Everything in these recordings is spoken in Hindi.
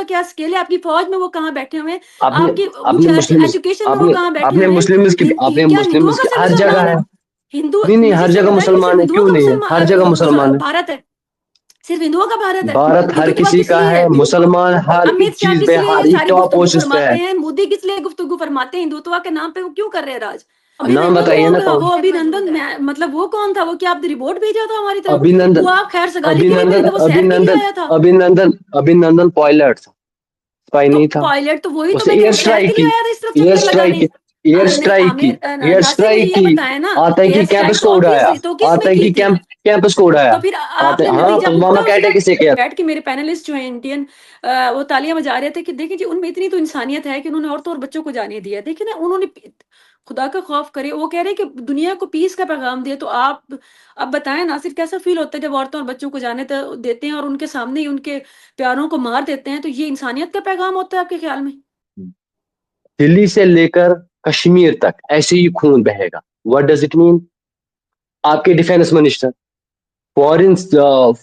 क्या स्किल है? आपकी फौज में वो कहाँ बैठे हुए हैं? आपने आपकी आपने मुस्लिम एजुकेशन में वो आपने कहाँ बैठे आपने हुए हैं? मुस्लिम्स की आपने क्या हिंदुओं मुस्लिम्स का की सिर्फ हर जगह मुसलमान है? है। हिंदू नहीं नहीं, हर मुझे जगह बताइए, सिर्फ मुसलमान है, हिंदुओं क्यों का नहीं है, हर जगह मुसलमान है। भारत है? सिर्फ हिंदुओं का भारत है? भारत हर गुफ्तगू किसी किस का लिए है, है? मुसलमान हर एक अमित शाह चीज किस पे, लिए ये हर एक सारी टॉप गुफ्तगू पोस्ट पे फरमाते है। हैं? मोदी किस लिए गुफ्तगू फरमाते हैं? हिंदुत्व के नाम पे वो क्यों कर रहे हैं राज? नाम अभिनंदन बताइए ना वो कौन। अभिनंदन मतलब वो कौन था? वो क्या आप रिपोर्ट भेजा था हमारी तरफ? अभिनंदन वो आप खैर सगाली के लिए अभिनंदन भेजे थे? वो सैर के लिए अभिनंदन आया था? अभिनंदन अभिनंदन पायलट था, स्पाई तो नहीं था। पायलट तो वही तो उसे मैं कह रही एयर हूँ, सैर के स्ट्राइक लिए की, आया था इस तरफ एयर चक्कर लगाने। स्ट्राइक की, एयर नहीं स्ट्राइक की, आमिर एयर नासिर, मुझे स्ट्राइक ये की। बताया ना, आतंकी एयर स्ट्राइक कैंपस तो को उड़ाया, ऑब्वियसली तो किस में की आतंकी थी? कैंपस को उड़ाया। तो फिर आते आपने हाँ, नतीजा पुलवामा भुगता का उसका? अटैक किसे किया। बैठ के मेरे पैनलिस्ट जो है इंडियन, वो तालियां बजा रहे थे कि देखिए जी, उनमें इतनी तो इंसानियत है कि उन्होंने औरतों और बच्चों को जाने दिया। देखिए ना, उन्होंने खुदा का खौफ करे, वो कह रहे हैं कि दुनिया को पीस का पैगाम दिया। तो आप अब बताएं नासिर, कैसा फील होता है जब औरतों और बच्चों को जाने देते हैं और उनके सामने ही उनके प्यारों को मार देते हैं? तो ये इंसानियत का पैगाम होता है आपके ख्याल में? दिल्ली से लेकर कश्मीर तक ऐसे ही खून बहेगा। What does it mean? आपके defence minister foreign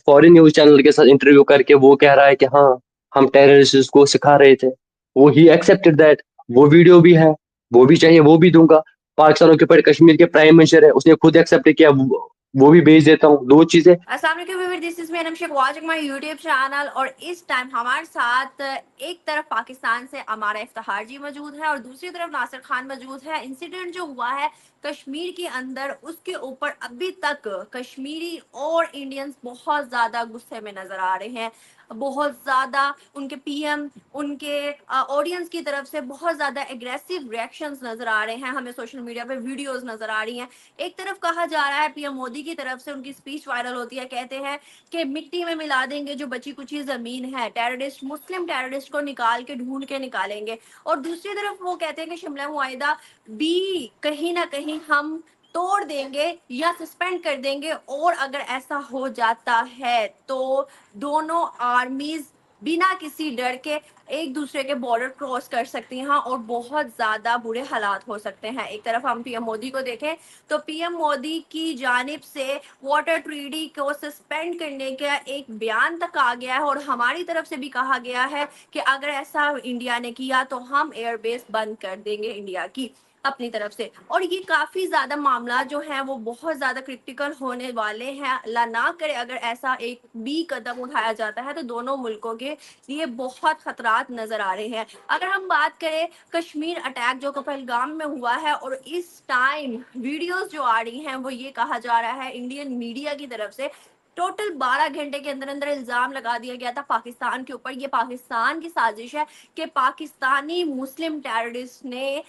foreign news channel के साथ इंटरव्यू करके वो कह रहा है कि हाँ, हम टेररिस्ट को सिखा रहे थे। वो ही एक्सेप्टेड दैट। वो वीडियो भी है, वो भी चाहिए वो भी दूंगा। पाकिस्तान ऑक्यूपाइड कश्मीर के प्राइम मिनिस्टर है, उसने खुद एक्सेप्ट किया, वो भी भेज देता हूँ, दो चीजें। अस्सलाम वालेकुम viewers, this is me Sheikh watching my YouTube channel. और इस टाइम हमारे साथ एक तरफ पाकिस्तान से हमारा इफ्तिखार जी मौजूद है और दूसरी तरफ नासिर खान मौजूद है। इंसिडेंट जो हुआ है कश्मीर के अंदर, उसके ऊपर अभी तक कश्मीरी और इंडियंस बहुत ज़्यादा गुस्से में नज़र आ रहे हैं। बहुत ज़्यादा उनके पीएम, उनके ऑडियंस की तरफ से बहुत ज़्यादा एग्रेसिव रिएक्शंस नज़र आ रहे हैं। हमें सोशल मीडिया पे वीडियोस नज़र आ रही हैं। एक तरफ कहा जा रहा है, पीएम मोदी की तरफ से उनकी स्पीच वायरल होती है, कहते हैं कि मिट्टी में मिला देंगे जो बची कुची ज़मीन है, टेररिस्ट, मुस्लिम टेररिस्ट को निकाल के ढूंढ के निकालेंगे। और दूसरी तरफ वो कहते हैं कि शिमला मुआहिदा भी कहीं ना कहीं हम तोड़ देंगे या सस्पेंड कर देंगे। और अगर ऐसा हो जाता है तो दोनों आर्मीज बिना किसी डर के एक दूसरे के बॉर्डर क्रॉस कर सकती हैं और बहुत ज़्यादा बुरे हालात हो सकते हैं। एक तरफ हम पीएम मोदी को देखें तो पीएम मोदी की जानिब से वाटर ट्रीटी को सस्पेंड करने का एक बयान तक आ गया है और हमारी तरफ से भी कहा गया है कि अगर ऐसा इंडिया ने किया तो हम एयरबेस बंद कर देंगे इंडिया की अपनी तरफ से। और ये काफ़ी ज़्यादा मामला जो है वो बहुत ज़्यादा क्रिटिकल होने वाले हैं। अल्लाह ना करे अगर ऐसा एक भी कदम उठाया जाता है तो दोनों मुल्कों के लिए बहुत खतरात नज़र आ रहे हैं। अगर हम बात करें कश्मीर अटैक जो पहलगाम में हुआ है, और इस टाइम वीडियोस जो आ रही हैं वो ये कहा जा रहा है इंडियन मीडिया की तरफ से टोटल 12 घंटे के अंदर अंदर इल्ज़ाम लगा दिया गया था पाकिस्तान के ऊपर। ये पाकिस्तान की साजिश है कि पाकिस्तानी मुस्लिम टेररिस्ट ने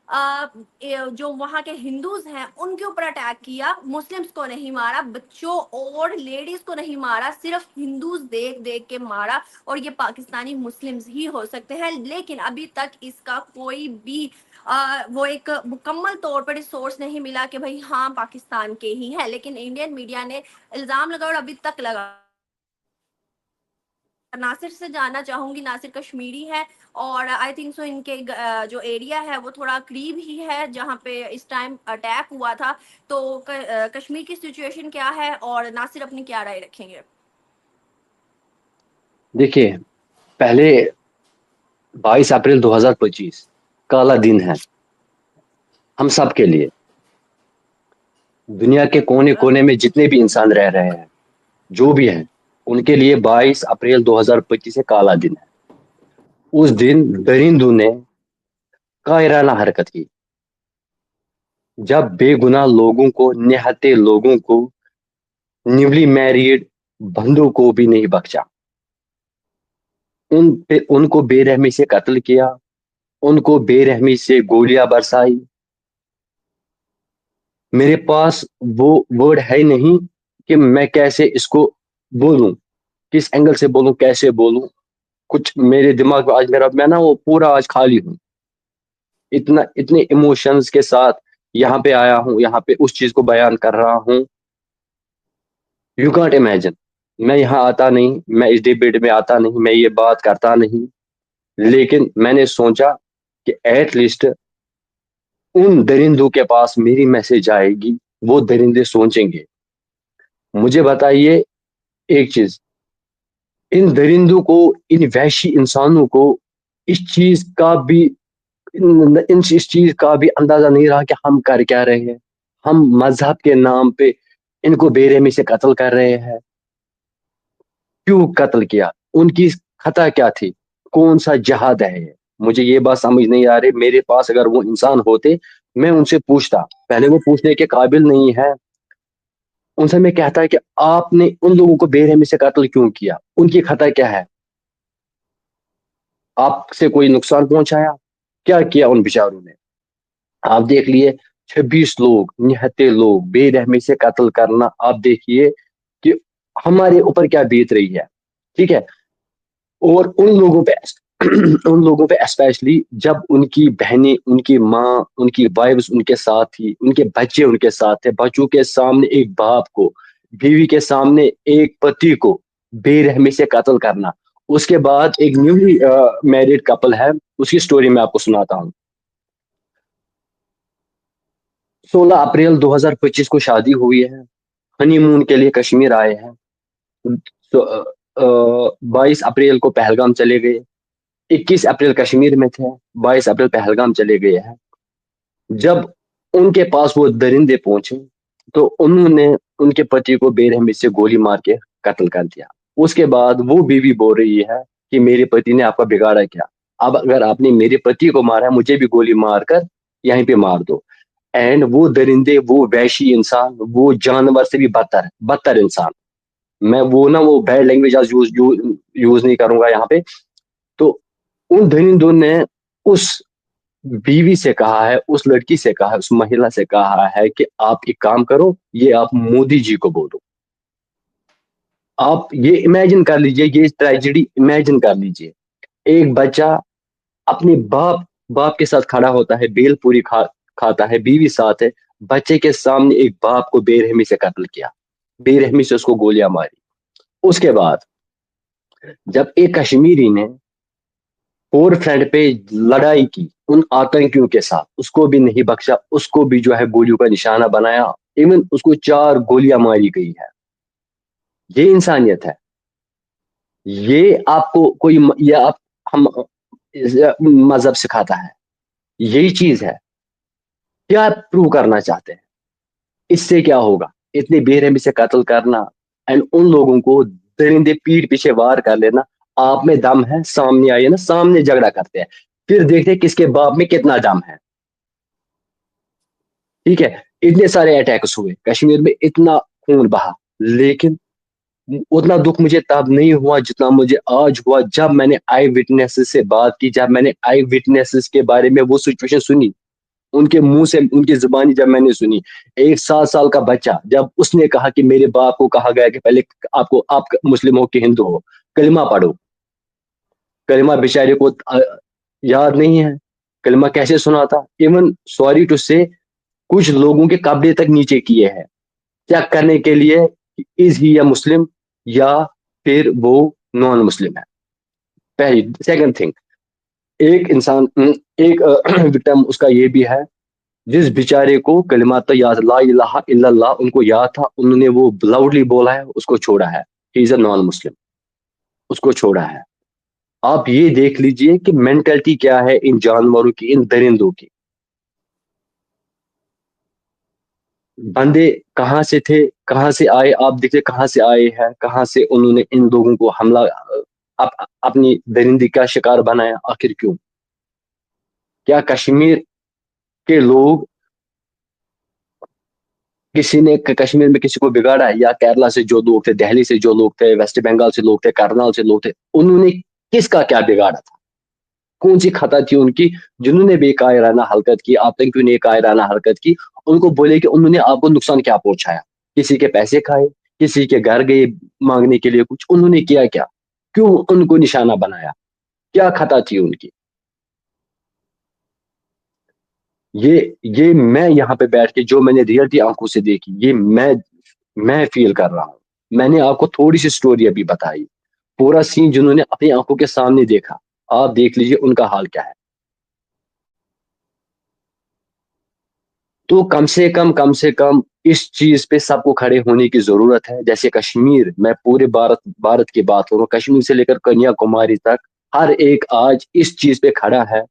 जो वहाँ के हिंदूज हैं उनके ऊपर अटैक किया। मुस्लिम्स को नहीं मारा, बच्चों और लेडीज को नहीं मारा, सिर्फ हिंदूज देख देख के मारा। और ये पाकिस्तानी मुस्लिम्स ही हो सकते हैं, लेकिन अभी तक इसका कोई भी वो एक मुकम्मल तौर पर सोर्स नहीं मिला कि भाई हाँ पाकिस्तान के ही है। लेकिन इंडियन मीडिया ने इल्ज़ाम लगाया और अभी तक लगा। नासिर से जानना चाहूंगी, नासिर कश्मीरी है और आई थिंक सो इनके जो एरिया है वो थोड़ा करीब ही है जहाँ पे इस टाइम अटैक हुआ था। तो कश्मीर की सिचुएशन क्या है और नासिर अपनी क्या राय रखेंगे? देखिए, पहले 22 अप्रैल 2025 काला दिन है हम सब के लिए। दुनिया के कोने कोने में जितने भी इंसान रह रहे हैं, जो भी हैं, उनके लिए 22 अप्रैल 2025 से काला दिन है। उस दिन दरिंदों ने कायराना हरकत की, जब बेगुनाह लोगों को, निहत्थे लोगों को, न्यूली मैरिड बंदों को भी नहीं बख्शा। उन पे उनको बेरहमी से कत्ल किया, उनको बेरहमी से गोलियां बरसाई। मेरे पास वो वर्ड है नहीं कि मैं कैसे इसको बोलूं, किस एंगल से बोलूं, कैसे बोलूं। कुछ मेरे दिमाग में आज, मेरा मैं ना वो पूरा आज खाली हूँ। इतना इतने इमोशंस के साथ यहाँ पे आया हूँ, यहाँ पे उस चीज को बयान कर रहा हूँ। You can't imagine. मैं यहाँ आता नहीं, मैं इस डिबेट में आता नहीं, मैं ये बात करता नहीं। लेकिन मैंने सोचा कि एटलीस्ट उन दरिंदों के पास मेरी मैसेज आएगी, वो दरिंदे सोचेंगे। मुझे बताइए एक चीज, इन दरिंदों को, इन वहशी इंसानों को इस चीज का भी इस चीज का भी अंदाजा नहीं रहा कि हम कर क्या रहे हैं। हम मजहब के नाम पे इनको बेरहमी से कत्ल कर रहे हैं। क्यों कत्ल किया? उनकी खता क्या थी? कौन सा जहाद है ये? मुझे ये बात समझ नहीं आ रही। मेरे पास अगर वो इंसान होते, मैं उनसे पूछता। पहले वो पूछने के काबिल नहीं है। उनसे मैं कहता है कि आपने उन लोगों को बेरहमी से कत्ल क्यों किया? उनकी खता क्या है? आपसे कोई नुकसान पहुंचाया? क्या किया उन बेचारों ने? आप देख लिए 26 लोग, निहत्ते लोग बेरहमी से कत्ल करना। आप देखिए कि हमारे ऊपर क्या बीत रही है। ठीक है। और उन लोगों पे उन लोगों पे स्पेशली जब उनकी बहनें, उनकी माँ, उनकी वाइफ्स उनके साथ थी, उनके बच्चे उनके साथ थे, बच्चों के सामने एक बाप को, बीवी के सामने एक पति को बेरहमी से कत्ल करना। उसके बाद एक न्यूली मैरिड कपल है, उसकी स्टोरी मैं आपको सुनाता हूँ। 16 अप्रैल 2025 को शादी हुई है। हनीमून के लिए कश्मीर आए हैं। तो 22 अप्रैल को पहलगाम चले गए। 21 अप्रैल कश्मीर में थे। 22 अप्रैल पहलगाम चले गए हैं। जब उनके पास वो दरिंदे पहुंचे तो उन्होंने उनके पति को बेरहमी से गोली मार के कत्ल कर दिया। उसके बाद वो बीवी बोल रही है कि मेरे पति ने आपका बिगाड़ा क्या? अब अगर आपने मेरे पति को मारा है, मुझे भी गोली मार कर यहीं पे मार दो। एंड वो दरिंदे, वो वैशी इंसान, वो जानवर से भी बदतर बदतर इंसान। मैं वो बैड लैंग्वेज आज यूज नहीं करूंगा यहाँ पे। तो उन दरिंदों ने उस बीवी से कहा है, उस लड़की से कहा है, उस महिला से कहा है कि आप एक काम करो, ये आप मोदी जी को बोलो। आप ये इमेजिन कर लीजिए, ये ट्रेजेडी इमेजिन कर लीजिए। एक बच्चा अपने बाप के साथ खड़ा होता है, बेल पूरी खाता है, बीवी साथ है। बच्चे के सामने एक बाप को बेरहमी से कत्ल किया, बेरहमी से उसको गोलियां मारी। उसके बाद जब एक कश्मीरी ने फोर फ्रंट पे लड़ाई की उन आतंकियों के साथ, उसको भी नहीं बख्शा, उसको भी जो है गोलियों का निशाना बनाया। इवन उसको 4 गोलियां मारी गई है। ये इंसानियत है? ये आपको कोई ये आप हम मजहब सिखाता है? यही चीज है? क्या प्रूव करना चाहते हैं? इससे क्या होगा? इतनी बेरहमी से कत्ल करना एंड उन लोगों को दरिंदे पीठ पीछे वार कर लेना। आप में दम है, सामने आइए ना, सामने झगड़ा करते हैं, फिर देखते हैं किसके बाप में कितना दम है। ठीक है। इतने सारे अटैक्स हुए कश्मीर में, इतना खून बहा, लेकिन उतना दुख मुझे तब नहीं हुआ जितना मुझे आज हुआ जब मैंने आई विटनेसेस से बात की, जब मैंने आई विटनेसेस के बारे में वो सिचुएशन सुनी, उनके मुंह से, उनकी जुबानी जब मैंने सुनी। एक 7 साल का बच्चा जब उसने कहा कि मेरे बाप को कहा गया कि पहले आपको, आप मुस्लिम हो कि हिंदू हो, कलिमा पढ़ो। कलिमा बेचारे को याद नहीं है। कलिमा कैसे सुना था? इवन सॉरी टू से कुछ लोगों के कपड़े तक नीचे किए हैं चेक करने के लिए, इज ही या मुस्लिम या फिर वो नॉन मुस्लिम है। पहली। सेकंड थिंग, एक इंसान, एक विक्टिम उसका ये भी है, जिस बेचारे को कलिमा तो याद, ला इलाहा इल्लल्लाह उनको याद था, उन्होंने वो लाउडली बोला है, उसको छोड़ा है। He is a non Muslim, उसको छोड़ा है। आप ये देख लीजिए कि मेंटलिटी क्या है इन जानवरों की, इन दरिंदों की। बंदे कहाँ से थे, कहाँ से आए? आप देखिए कहाँ से आए हैं, कहाँ से उन्होंने इन लोगों को हमला, अपनी दरिंदी का शिकार बनाया। आखिर क्यों? क्या कश्मीर के लोग, किसी ने कश्मीर में किसी को बिगाड़ा है? या केरला से जो लोग थे, दिल्ली से जो लोग थे, वेस्ट बंगाल से लोग थे, करनाल से लोग थे, उन्होंने किसका क्या बिगाड़ा था? कौन सी खता थी उनकी जिन्होंने बेकायराना हरकत की, आतंकियों ने कायराना हरकत की? उनको बोले कि उन्होंने आपको नुकसान क्या पहुंचाया? किसी के पैसे खाए, किसी के घर गए मांगने के लिए कुछ, उन्होंने किया क्या? क्यों उनको निशाना बनाया? क्या खता थी उनकी? ये मैं यहाँ पे बैठ के जो मैंने रियलिटी आंखों से देखी, ये मैं फील कर रहा हूँ। मैंने आपको थोड़ी सी स्टोरी अभी बताई, पूरा सीन जिन्होंने अपनी आंखों के सामने देखा, आप देख लीजिए उनका हाल क्या है। तो कम से कम इस चीज पे सबको खड़े होने की जरूरत है। जैसे कश्मीर, मैं पूरे भारत की बात करूँ, कश्मीर से लेकर कन्याकुमारी तक हर एक आज इस चीज पे खड़ा है।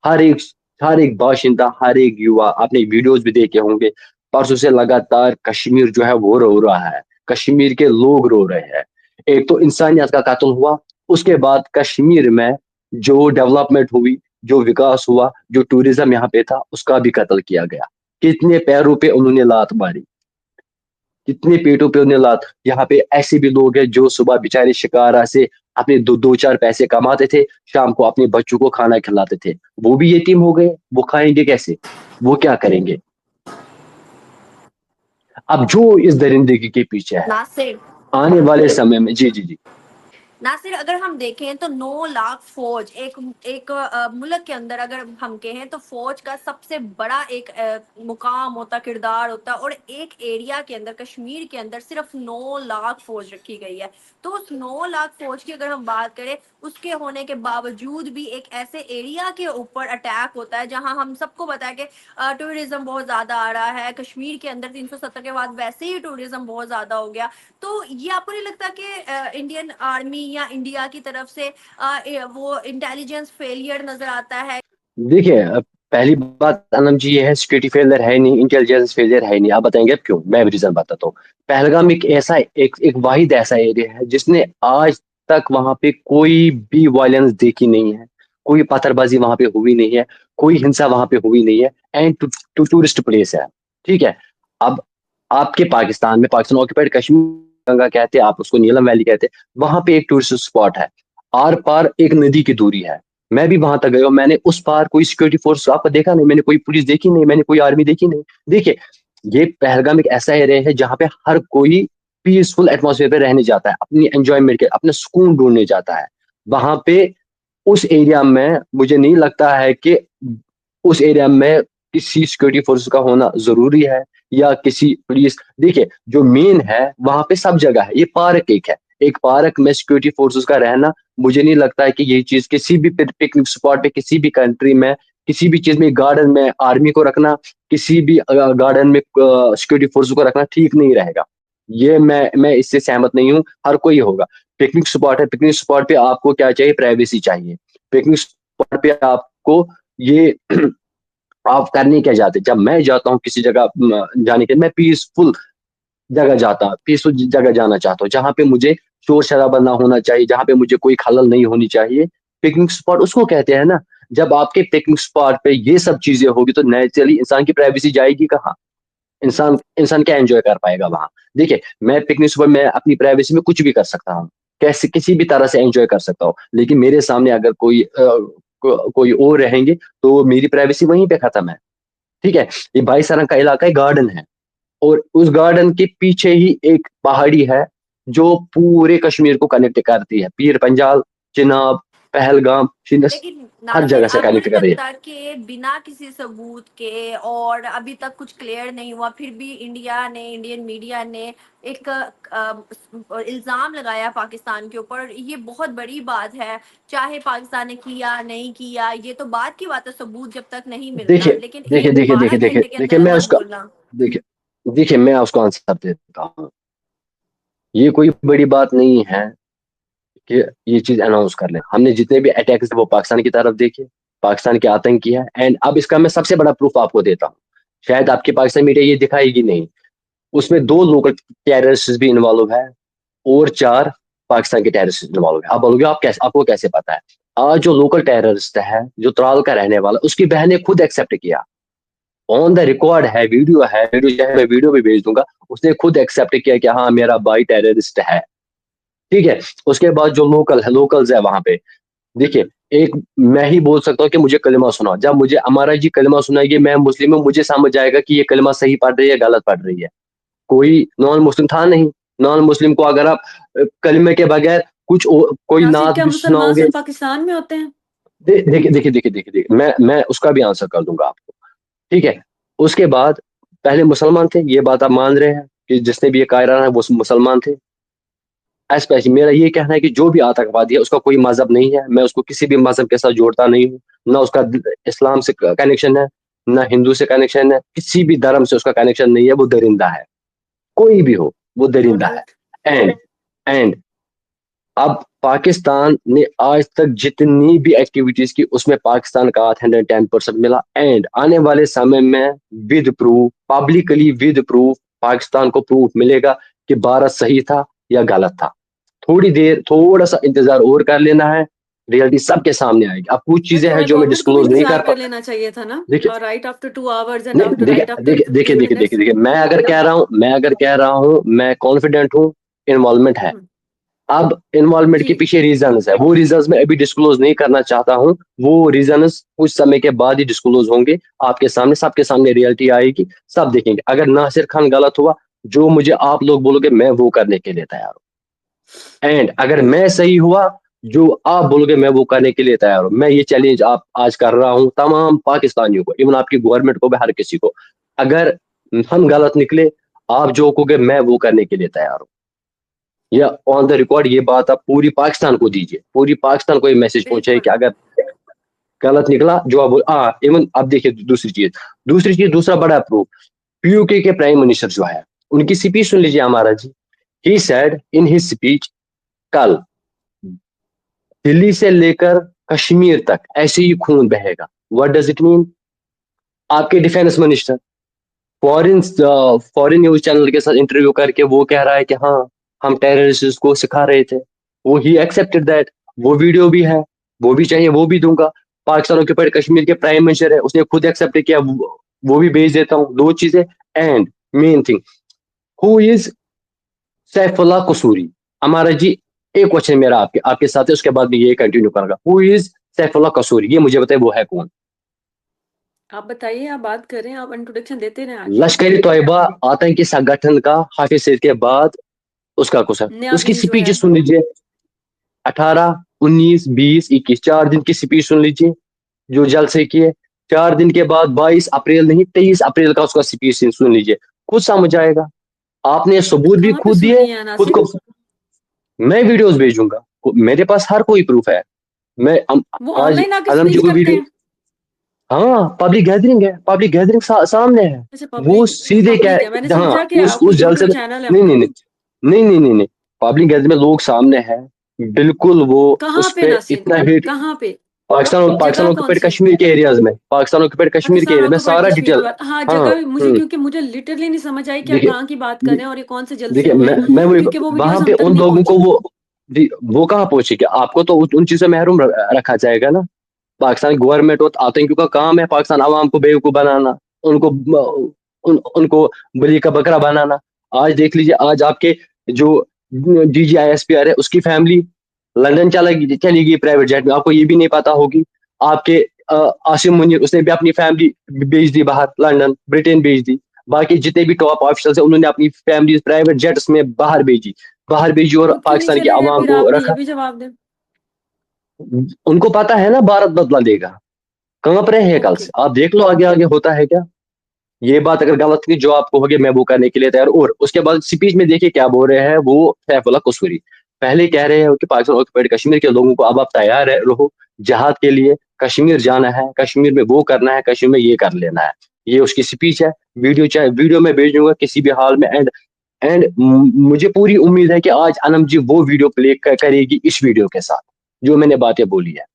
हर एक हर एक बाशिंदा, हर एक युवा, आपने वीडियोस भी देखे होंगे, परसों से लगातार कश्मीर जो है वो रो रहा है, कश्मीर के लोग रो रहे हैं। एक तो इंसानियत का कत्ल हुआ, उसके बाद कश्मीर में जो डेवलपमेंट हुई, जो विकास हुआ, जो टूरिज्म यहाँ पे था, उसका भी कत्ल किया गया। कितने पैरों पे उन्होंने लात मारी, कितने पेटों पे उन्हें लात। यहाँ पे ऐसे भी लोग हैं जो सुबह बेचारे शिकारा से अपने दो दो चार पैसे कमाते थे, शाम को अपने बच्चों को खाना खिलाते थे, वो भी यतीम हो गए। वो खाएंगे कैसे, वो क्या करेंगे? अब जो इस दरिंदगी के पीछे है, नासिर, आने वाले समय में, जी जी जी, नासिर, अगर हम देखें तो 9 लाख फौज एक एक मुल्क के अंदर अगर हम कहें तो फौज का सबसे बड़ा एक मुकाम होता, किरदार होता, और एक एरिया के अंदर, कश्मीर के अंदर सिर्फ 9 लाख फौज रखी गई है। तो उस 9 लाख फौज की अगर हम बात करें, उसके होने के बावजूद भी एक ऐसे एरिया के ऊपर अटैक होता है जहां हम सबको पता है कि टूरिज्म बहुत ज्यादा आ रहा है। कश्मीर के अंदर 370 के बाद वैसे ही टूरिज्म बहुत ज्यादा हो गया। तो ये आपको नहीं लगता कि इंडियन आर्मी या इंडिया की तरफ से वो इंटेलिजेंस फेलियर नजर आता है? देखिए, पहली बात अनम जी, ये है सिक्योरिटी फेलियर है नहीं, इंटेलिजेंस फेलियर है नहीं। आप बताएंगे अब क्यों? मैं रीजन बताता हूँ। पहलगाम एक ऐसा एक वाहिद ऐसा एरिया है जिसने आज तक वहां पे कोई भी वायलेंस देखी नहीं है, कोई पत्थरबाजी वहां पे हुई नहीं है, कोई हिंसा वहां पे हुई नहीं है, एंड टूरिस्ट प्लेस है। ठीक है। अब आपके पाकिस्तान में, पाकिस्तान ऑक्यूपाइड कश्मीर, गंगा कहते हैं, आप उसको नीलम वैली कहते हैं, वहां पे एक टूरिस्ट स्पॉट है, आर पार एक नदी की दूरी है। मैं भी वहां तक गया, मैंने उस पार कोई सिक्योरिटी फोर्स आपको देखा नहीं, मैंने कोई पुलिस देखी नहीं, मैंने कोई आर्मी देखी नहीं। देखिए, ये पहलगाम एक ऐसा एरिया है जहाँ पे हर कोई पीसफुल एटमोसफेयर पे रहने जाता है, अपनी एंजॉयमेंट के, अपने सुकून ढूंढने जाता है वहां पे। उस एरिया में मुझे नहीं लगता है कि उस एरिया में किसी सिक्योरिटी फोर्स का होना जरूरी है, या किसी पुलिस। देखिए, जो मेन है वहां पे सब जगह है, ये पार्क एक है, एक पार्क में सिक्योरिटी फोर्सेस का रहना, मुझे नहीं लगता है कि ये चीज किसी भी पिकनिक स्पॉट पे, किसी भी कंट्री में, किसी भी चीज में, गार्डन में आर्मी को रखना, किसी भी गार्डन में सिक्योरिटी फोर्स को रखना ठीक नहीं रहेगा। ये मैं इससे सहमत नहीं हूँ। हर कोई होगा, पिकनिक स्पॉट है, पिकनिक स्पॉट पे आपको क्या चाहिए? प्राइवेसी चाहिए। पिकनिक स्पॉट पे आपको ये आप करने क्या जाते? जब मैं जाता हूँ किसी जगह जाने के, मैं पीसफुल जगह जाना चाहता हूँ, जहाँ पे मुझे शोर शराबा ना होना चाहिए, जहाँ पे मुझे कोई खलल नहीं होनी चाहिए। पिकनिक स्पॉट उसको कहते हैं ना। जब आपके पिकनिक स्पॉट पे ये सब चीजें होगी तो नेचुरली इंसान की प्राइवेसी जाएगी कहाँ? इंसान इंसान क्या एंजॉय कर पाएगा वहां? देखिए, मैं पिकनिक स्पॉट में अपनी प्राइवेसी में कुछ भी कर सकता हूँ, कैसे किसी भी तरह से एंजॉय कर सकता हूँ, लेकिन मेरे सामने अगर कोई और रहेंगे तो मेरी प्राइवेसी वहीं पे खत्म है। ठीक है। ये 22 का इलाका है, गार्डन है, और उस गार्डन के पीछे ही एक पहाड़ी है जो पूरे कश्मीर को कनेक्ट करती है, पीर पंजाल, चिनाब, पहलगाम, शिनस, लेकिन हर नासिर, जगह से आपको कनेक्ट नहीं कर रही है। लगता कि बिना किसी सबूत के, और अभी तक कुछ क्लियर नहीं हुआ, फिर भी इंडिया ने, इंडियन मीडिया ने एक इल्जाम लगाया पाकिस्तान के ऊपर? ये बहुत बड़ी बात है। चाहे पाकिस्तान ने किया नहीं किया, ये तो बात की बात है, सबूत जब तक नहीं मिलता। देखिए लेकिन देखिए एक देखिए देखिए 12 देखिए घंटे के देखिए अंदर मैं अंदर उसका बोलना। देखिए देखिए मैं उसको आंसर देता हूँ। ये कोई बड़ी बात नहीं है कि ये चीज अनाउंस कर ले। हमने जितने भी अटैक्स वो पाकिस्तान की तरफ देखे, पाकिस्तान के आतंकी है। एंड अब इसका मैं सबसे बड़ा प्रूफ आपको देता हूँ, शायद आपकी पाकिस्तान मीडिया ये दिखाएगी नहीं। उसमें 2 लोकल टेररिस्ट भी इन्वॉल्व है, और 4 पाकिस्तान के टेररिस्ट इन्वॉल्व है। आप बोलोगे आप कैसे, आपको कैसे पता है? आज जो लोकल टेररिस्ट है, जो त्राल का रहने वाला, उसकी बहन ने खुद एक्सेप्ट किया, ऑन द रिकॉर्ड है, वीडियो है, वीडियो चाहे मैं वीडियो भी भेज दूंगा, उसने खुद एक्सेप्ट किया कि हाँ मेरा भाई टेररिस्ट है। ठीक है। उसके बाद जो लोकल्स है वहां पे, देखिए, एक मैं ही बोल सकता हूँ कि मुझे कलिमा सुनाओ। जब मुझे अमारा जी कलिमा सुनाएगी, मैं मुस्लिम हूँ, मुझे समझ जाएगा कि ये कलिमा सही पढ़ रही है, गलत पढ़ रही है। कोई नॉन मुस्लिम था नहीं, नॉन मुस्लिम को अगर आप कलिमे के बगैर कोई नासिर, नात क्या भी मुसलमान सुनाओगे। सिर्फ पाकिस्तान में होते हैं? देखिए, मैं उसका भी आंसर कर दूंगा आपको। ठीक है। उसके बाद, पहले मुसलमान थे, ये बात आप मान रहे हैं कि जिसने भी ये कायराना है वो मुसलमान थे। स्पेशली मेरा ये कहना है कि जो भी आतंकवादी है उसका कोई मजहब नहीं है, मैं उसको किसी भी मजहब के साथ जोड़ता नहीं हूँ, ना उसका इस्लाम से कनेक्शन है, ना हिंदू से कनेक्शन है, किसी भी धर्म से उसका कनेक्शन नहीं है, वो दरिंदा है, कोई भी हो वो नो दरिंदा है। डाउट। एंड एंड अब पाकिस्तान ने आज तक जितनी भी एक्टिविटीज की उसमें पाकिस्तान का 110% मिला। एंड आने वाले समय में with proof, publicly with proof, Pakistan को प्रूफ मिलेगा कि भारत सही था या गलत था। थोड़ी देर, थोड़ा सा इंतजार और कर लेना है, रियलिटी सबके सामने आएगी। अब कुछ यार चीजें हैं थोड़ा जो मैं गवर्नमेंट को भी डिस्क्लोज नहीं इंतजार कर पा। कर लेना चाहिए था ना, देखिए राइट आफ्टर 2 hours एंड नहीं, आफ्टर देखिए राइट आफ्टर देखिए देखिए 15 देखिए देखिए minutes। देखिए मैं कॉन्फिडेंट हूँ, इन्वॉल्वमेंट है। अब इन्वॉल्वमेंट जी के पीछे रीजंस है, वो रीजंस मैं अभी डिस्क्लोज नहीं करना चाहता हूँ। वो रीजंस कुछ समय के बाद ही डिस्क्लोज होंगे, आपके सामने, सबके सामने रियलिटी आएगी, सब देखेंगे। अगर नासिर खान गलत हुआ, जो मुझे आप लोग बोलोगे मैं वो करने के लिए तैयार हूँ। एंड अगर मैं सही हुआ, जो आप बोलोगे मैं वो करने के लिए तैयार हूँ। मैं ये चैलेंज आप आज कर रहा हूँ तमाम पाकिस्तानियों को, इवन आपकी गवर्नमेंट को भी, हर किसी को। अगर हम गलत निकले, आप जो कहोगे मैं वो करने के लिए तैयार हूँ। या ऑन द रिकॉर्ड ये बात आप पूरी पाकिस्तान को दीजिए, पूरी पाकिस्तान को ये मैसेज पहुंचे कि बिल्कुल। अगर गलत निकला जो आप इवन अब देखिए दूसरी चीज, दूसरा बड़ा प्रूफ, पीयूके के प्राइम मिनिस्टर जो है, उनकी स्पीच सुन लीजिए हमारा जी। He said in his speech, कल दिल्ली से लेकर कश्मीर तक ऐसे ही खून बहेगा। What does it mean? आपके defence minister foreign news channel के साथ इंटरव्यू करके वो कह रहा है कि हाँ, हम टेररिस्ट को सिखा रहे थे। वो ही एक्सेप्टेड दैट, वो वीडियो भी है, वो भी चाहिए वो भी दूंगा। पाकिस्तान ऑक्यूपाइड कश्मीर के प्राइम मिनिस्टर है, उसने खुद एक्सेप्ट किया, वो भी भेज देता हूँ, दो चीजें। And main thing, who is Saifullah Kasuri? हमारा जी एक क्वेश्चन मेरा आपके आपके साथ है, उसके बाद भी ये कंटिन्यू करूंगा। हु इज सैफुल्लाह कसूरी? ये मुझे बताए, वो है कौन? आप बताइए, आप बात करें, आप इंट्रोडक्शन देते रहे आगे। लश्कर तोयबा आतंकी संगठन का हाफिज सईद के बाद उसका क्वेश्चन, नया उसकी विंग जो स्पीच है। सुन लीजिए। 18, 19, 20, 21, 4 दिन की स्पीच सुन लीजिए जो जल से किए। 4 दिन के बाद 22 अप्रैल नहीं, 23 अप्रैल का उसका स्पीच सुन लीजिए, खुद समझ आएगा। आपने सबूत भी कहाँ पे खुद दिए, सुननी है खुद नासिर? को। मैं वीडियोस भेजूंगा, मेरे पास हर कोई प्रूफ है। मैं वो आज ऑनलाइन आके आलम जी स्पीच को करते वीडियो, हैं? हाँ पब्लिक गैदरिंग है, पब्लिक गैदरिंग सामने है। अच्छा, वो पब्लिक सीधे क्या पब्लिक है, मैंने है, हाँ समझा कि उस कोई जल से, यूट्यूब चैनल है नहीं नहीं उनका। नहीं नहीं नहीं नहीं नहीं, पब्लिक गैदरिंग में लोग सामने हैं, बिल्कुल। वो कहाँ उस पे पे नासिर? इतना हिट, कहाँ पे? पाकिस्तान जगह कौन ऑक्यूपाइड सी? कश्मीर के एरियाज में, पाकिस्तान ऑक्यूपाइड कश्मीर के पाकिस्तान एरिया में ऑक्यूपाइड सारा कश्मीर की डिटेल। बात, हाँ हाँ जगह मुझे, क्योंकि मुझे लिटरली नहीं समझ आई कि आप देखिए कहाँ की बात कर रहे हैं और ये कौन से जल से देखिए हुए हैं, मैं क्योंकि वो वहां वीडियोस पे हम तक उन नहीं लोगों को पहुंची। वो कहाँ पहुंचे? कि आपको तो उन चीजों से महरूम रखा जाएगा ना। पाकिस्तान गवर्नमेंट और आतंकियों का काम है पाकिस्तान आवाम को बेवकूफ बनाना, उनको उनको बलि का बकरा बनाना। आज देख लीजिए, आज आपके जो DGISPR है, उसकी फैमिली लंदन चली गई प्राइवेट जेट में, आपको ये भी नहीं पता होगी। आपके आसिम मुनीर, उसने भी अपनी फैमिली भेज दी बाहर, लंदन, ब्रिटेन भेज दी। बाकी जितने भी टॉप ऑफिसर्स हैं, उन्होंने अपनी फैमिली प्राइवेट जेट्स में बाहर भेजी और खुद क्यों नहीं पाकिस्तान की चले गए आवाम फिर? को आपने ये रखा। भी जवाब दे। उनको पता है ना भारत बदला देगा, कांप रहे हैं कल ओके। से। आप देख लो आगे आगे होता है क्या। ये बात अगर गलत थी, जो आपको होगी मैं वो करने के लिए तैयार। और उसके बाद स्पीच में देखिए क्या बोल रहे हैं वो सैफुल्लाह कसूरी। पहले कह रहे हैं कि पाकिस्तान ऑक्यूपाइड कश्मीर के लोगों को अब आप तैयार रहो जहाद के लिए, कश्मीर जाना है, कश्मीर में वो करना है, कश्मीर में ये कर लेना है। ये उसकी स्पीच है, वीडियो चाहे वीडियो में भेजूंगा किसी भी हाल में। एंड मुझे पूरी उम्मीद है कि आज अनम जी वो वीडियो प्ले करेगी इस वीडियो के साथ, जो मैंने बातें बोली है।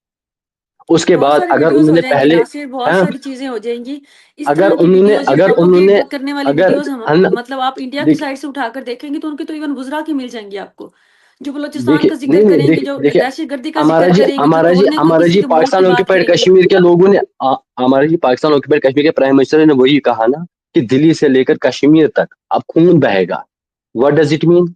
उसके बहुत बाद सारी अगर वीडियोस हो उन्होंने जाएंगी पहले, नासिर, बहुत हाँ, सारी चीजें हो जाएंगी। इस अगर तरह की उन्होंने वीडियोस, अगर जैसे आपको गेट उन्होंने बैक करने वाली अगर वीडियोस, हम हम मतलब आप इंडिया की देखिए साइड से उठाकर देखेंगे तो उनकी तो इवन गुजरा की मिल जाएंगी आपको, जो बलूचिस्तान देखिए का जिक्र नहीं नहीं करेंगे, देखिए जो देखिए दहशतगर्दी का जिक्र करेंगे, जो तोड़ने को हमारा किसी जी के मुल्क की पाकिस्तान बात ऑक्यूपाइड करेंगे। कश्मीर के लोगों ने हमारे जी पाकिस्तान ऑक्यूपाइड कश्मीर के प्राइम मिनिस्टर ने वही कहा ना कि दिल्ली से लेकर कश्मीर तक अब खून बहेगा। What does it mean?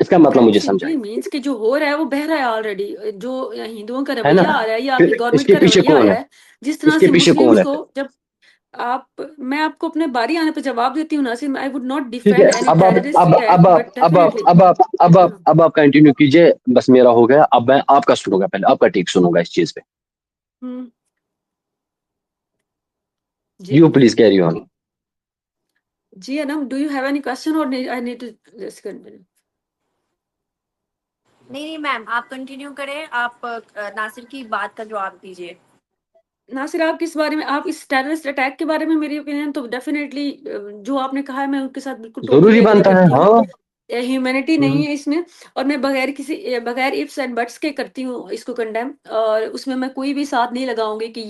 इसका मतलब दैट मुझे सिंपली समझाइए, मीन्स कि जो हो रहा है वो बह रहा है ऑलरेडी। जो हिंदुओं का है ना? रवैया आ रहा है या आपकी फिर गवर्नमेंट इसके का पीछे रवैया कौन आया है? है, जिस तरह इसके से पीछे कौन मुस्लिम्स है को, फिर? जब आप, मैं आपको अपने बारी आने पर जवाब देती हूँ नासिर। आई वुड नॉट ठीक है, डिफेंड एनी अब आप टेररिस्ट अब अटैक, अब आप बट अब आप डेफिनेटली। अब आप अब आप अब आप कंटिन्यू कीजिए, बस मेरा हो गया। अब मैं आपका सुनूंगा, पहले आपका टेक सुनूंगा इस चीज पे। हम्म। जी यू प्लीज कैरी ऑन। जी Anam, do you have any question और I need to just continue? नहीं नहीं मैम, आप कंटिन्यू करें, आप नासिर की बात का जवाब दीजिए। नासिर, आप किस बारे में, आप इस टेररिस्ट अटैक के बारे में मेरी ओपिनियन तो डेफिनेटली जो आपने कहा है मैं उनके साथ बिल्कुल टोटली जरूरी एग्री बनता है, करती हूँ। हाँ। ह्यूमैनिटी नहीं हम्म। है इसमें। और मैं बगैर इफ्स एंड बट्स के करती हूँ इसको कंडेम, और उसमें मैं कोई भी साथ नहीं लगाऊंगी कि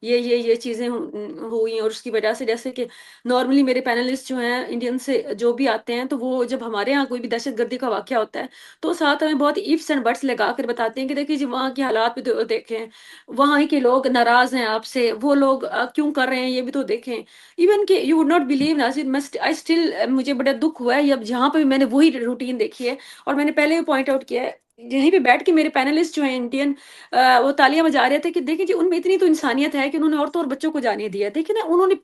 ये चीजें हुई, और उसकी वजह से, जैसे कि नॉर्मली मेरे पैनलिस्ट जो हैं इंडियन से जो भी आते हैं, तो वो जब हमारे यहाँ कोई भी दहशतगर्दी का वाकया होता है तो साथ हमें बहुत इफ्स एंड बट्स लगा कर बताते हैं कि देखिए जी वहाँ की हालात भी तो देखें, वहाँ के लोग नाराज हैं आपसे, वो लोग क्यों कर रहे हैं ये भी तो देखें। इवन कि you would not believe Nasir, मैं आई स्टिल, मुझे बड़ा दुख हुआ है अब जहाँ पे भी मैंने वही रूटीन देखी है। और मैंने पहले भी पॉइंट आउट किया है, यहीं पे बैठ के मेरे पैनलिस्ट जो हैं इंडियन, वो तालियां बजा रहे थे कि देखिए जी उनमें इतनी तो इंसानियत है कि उन्होंने औरतों और बच्चों को जाने दिया। देखिए ना, उन्होंने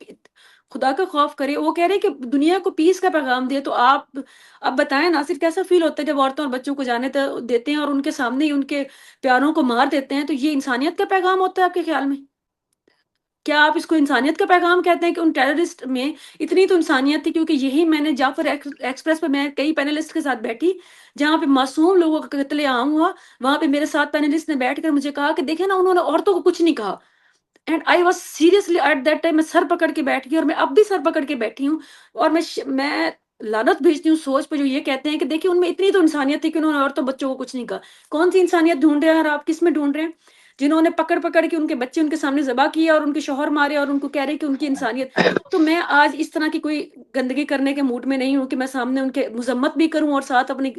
खुदा का खौफ करे, वो कह रहे हैं कि दुनिया को पीस का पैगाम दिया। तो आप अब बताएं नासिर, कैसा फील होता है जब औरतों और बच्चों को जाने देते हैं और उनके सामने ही उनके प्यारों को मार देते हैं? तो ये इंसानियत का पैगाम होता है आपके ख्याल में? क्या आप इसको इंसानियत का पैगाम कहते हैं कि उन टेररिस्ट में इतनी तो इंसानियत थी? क्योंकि यही मैंने जाफर एक्सप्रेस पे मैं कई पैनलिस्ट के साथ बैठी जहाँ पे मासूम लोगों का कत्लेआम हुआ, वहां पे मेरे साथ पैनलिस्ट ने बैठकर मुझे कहा कि देखे ना, उन्होंने औरतों को कुछ नहीं कहा। And I was seriously at that time, मैं सर पकड़ के बैठ गई, और मैं अब भी सर पकड़ के बैठी हूँ। और मैं लानत भेजती हूँ सोच पे जो ये कहते हैं कि देखिए उनमें इतनी तो इंसानियत थी कि उन्होंने औरतों बच्चों को कुछ नहीं कहा। कौन सी इंसानियत ढूंढ रहे हैं और आप किस में ढूंढ रहे हैं? जिन्होंने पकड़ पकड़ के उनके बच्चे उनके सामने जबा किए और उनके शौहर मारे और उनको कह रहे हैं कि उनकी इंसानियत। तो मैं आज इस तरह की कोई गंदगी करने के मूड में नहीं हूँ कि मैं सामने उनके मुजम्मत भी करूं और साथ अपनी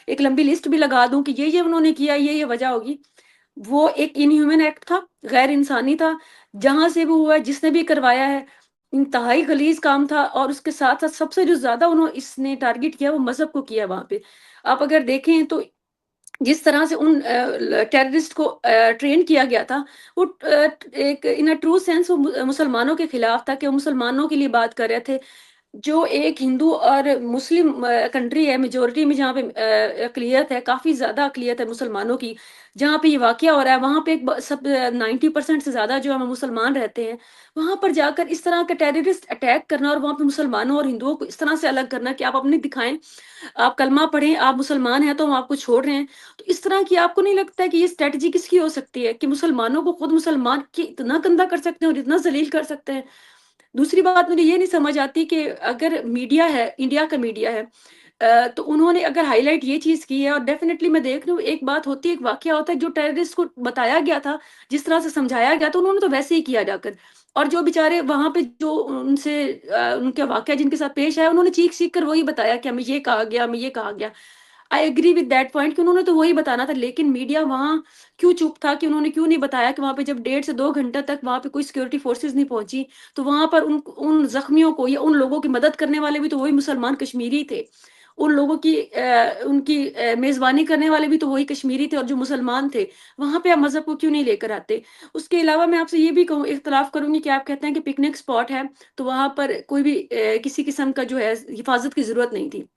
एक लंबी लिस्ट भी लगा दूं कि ये उन्होंने किया, ये वजह होगी। वो एक इनह्यूमन एक्ट था, गैर इंसानी था, जहां से वो हुआ है, जिसने भी करवाया है, इंतहाई गलीज काम था। और उसके साथ साथ सबसे जो ज्यादा उन्होंने इसने टारगेट किया वो मजहब को किया वहां पे। आप अगर देखें तो जिस तरह से उन टेररिस्ट को ट्रेन किया गया था, वो एक इन अ ट्रू सेंस वो मुसलमानों के खिलाफ था, कि वो मुसलमानों के लिए बात कर रहे थे। जो एक हिंदू और मुस्लिम कंट्री है, मेजोरिटी में जहाँ पे अकलियत है, काफी ज्यादा अकलियत है मुसलमानों की, जहाँ पे ये वाकया हो रहा है, वहां पे एक सब 90% से ज्यादा जो है मुसलमान रहते हैं। वहां पर जाकर इस तरह का टेररिस्ट अटैक करना और वहां पे मुसलमानों और हिंदुओं को इस तरह से अलग करना कि आप अपने दिखाएं, आप कलमा पढ़ें, आप मुसलमान हैं तो हम आपको छोड़ रहे हैं। तो इस तरह की आपको नहीं लगता है कि ये स्ट्रेटजी किसकी हो सकती है कि मुसलमानों को खुद मुसलमान की इतना गंदा कर सकते हैं और इतना जलील कर सकते हैं? दूसरी बात मुझे ये नहीं समझ आती कि अगर मीडिया है, इंडिया का मीडिया है, तो उन्होंने अगर हाईलाइट ये चीज की है, और डेफिनेटली मैं देख रही हूँ, एक बात होती है, एक वाकया होता है, जो टेररिस्ट को बताया गया था, जिस तरह से समझाया गया था, उन्होंने तो वैसे ही किया जाकर। और जो बेचारे वहां पे जो उनसे उनके वाकया जिनके साथ पेश आया, उन्होंने चीख चीख कर वही बताया कि हमें ये कहा गया, हमें ये कहा गया। I agree with that point कि उन्होंने तो वही बताना था, लेकिन मीडिया वहां क्यों चुप था? कि उन्होंने क्यों नहीं बताया कि वहां पे जब 1.5 से 2 घंटा तक वहां पे कोई सिक्योरिटी फोर्सेज नहीं पहुंची, तो वहां पर उन जख्मियों को या उन लोगों की मदद करने वाले भी तो वही मुसलमान कश्मीरी थे। उन लोगों की उनकी मेजबानी करने वाले भी तो वही कश्मीरी थे और जो मुसलमान थे। वहां पे आप मजहब को क्यों नहीं लेकर आते? उसके अलावा मैं आपसे ये भी कहूँ, इख्तलाफ करूंगी कि आप कहते हैं कि पिकनिक स्पॉट है, तो वहां पर कोई भी किसी किस्म का जो है हिफाजत की जरूरत नहीं थी।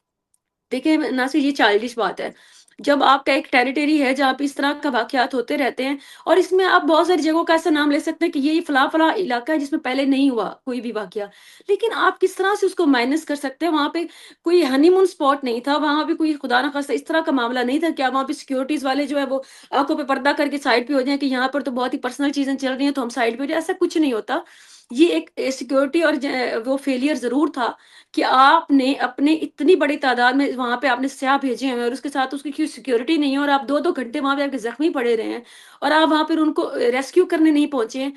देखिए नासिर, ये चाइल्डिश बात है। जब आपका एक टेरिटरी है जहाँ पे इस तरह का वाकयात होते रहते हैं, और इसमें आप बहुत सारी जगहों का ऐसा नाम ले सकते हैं कि ये फला फला इलाका है जिसमें पहले नहीं हुआ कोई भी वाकया, लेकिन आप किस तरह से उसको माइनस कर सकते हैं? वहां पे कोई हनीमून स्पॉट नहीं था, वहां पे कोई खुदा ना खास्ता इस तरह का मामला नहीं था कि आप वहां पे सिक्योरिटीज वाले जो है वो आंखों पे पर्दा करके साइड पे हो जाए कि यहाँ पर तो बहुत ही पर्सनल चीजें चल रही हैं तो हम साइड पे हो जाए। ऐसा कुछ नहीं होता। ये एक सिक्योरिटी और वो फेलियर जरूर था कि आपने अपने इतनी बड़ी तादाद में वहां पे आपने स्याह भेजे हैं और उसके साथ उसकी क्यों सिक्योरिटी नहीं है, और आप 2-2 घंटे वहां पे आपके जख्मी पड़े रहे हैं और आप वहां पर उनको रेस्क्यू करने नहीं पहुंचे हैं।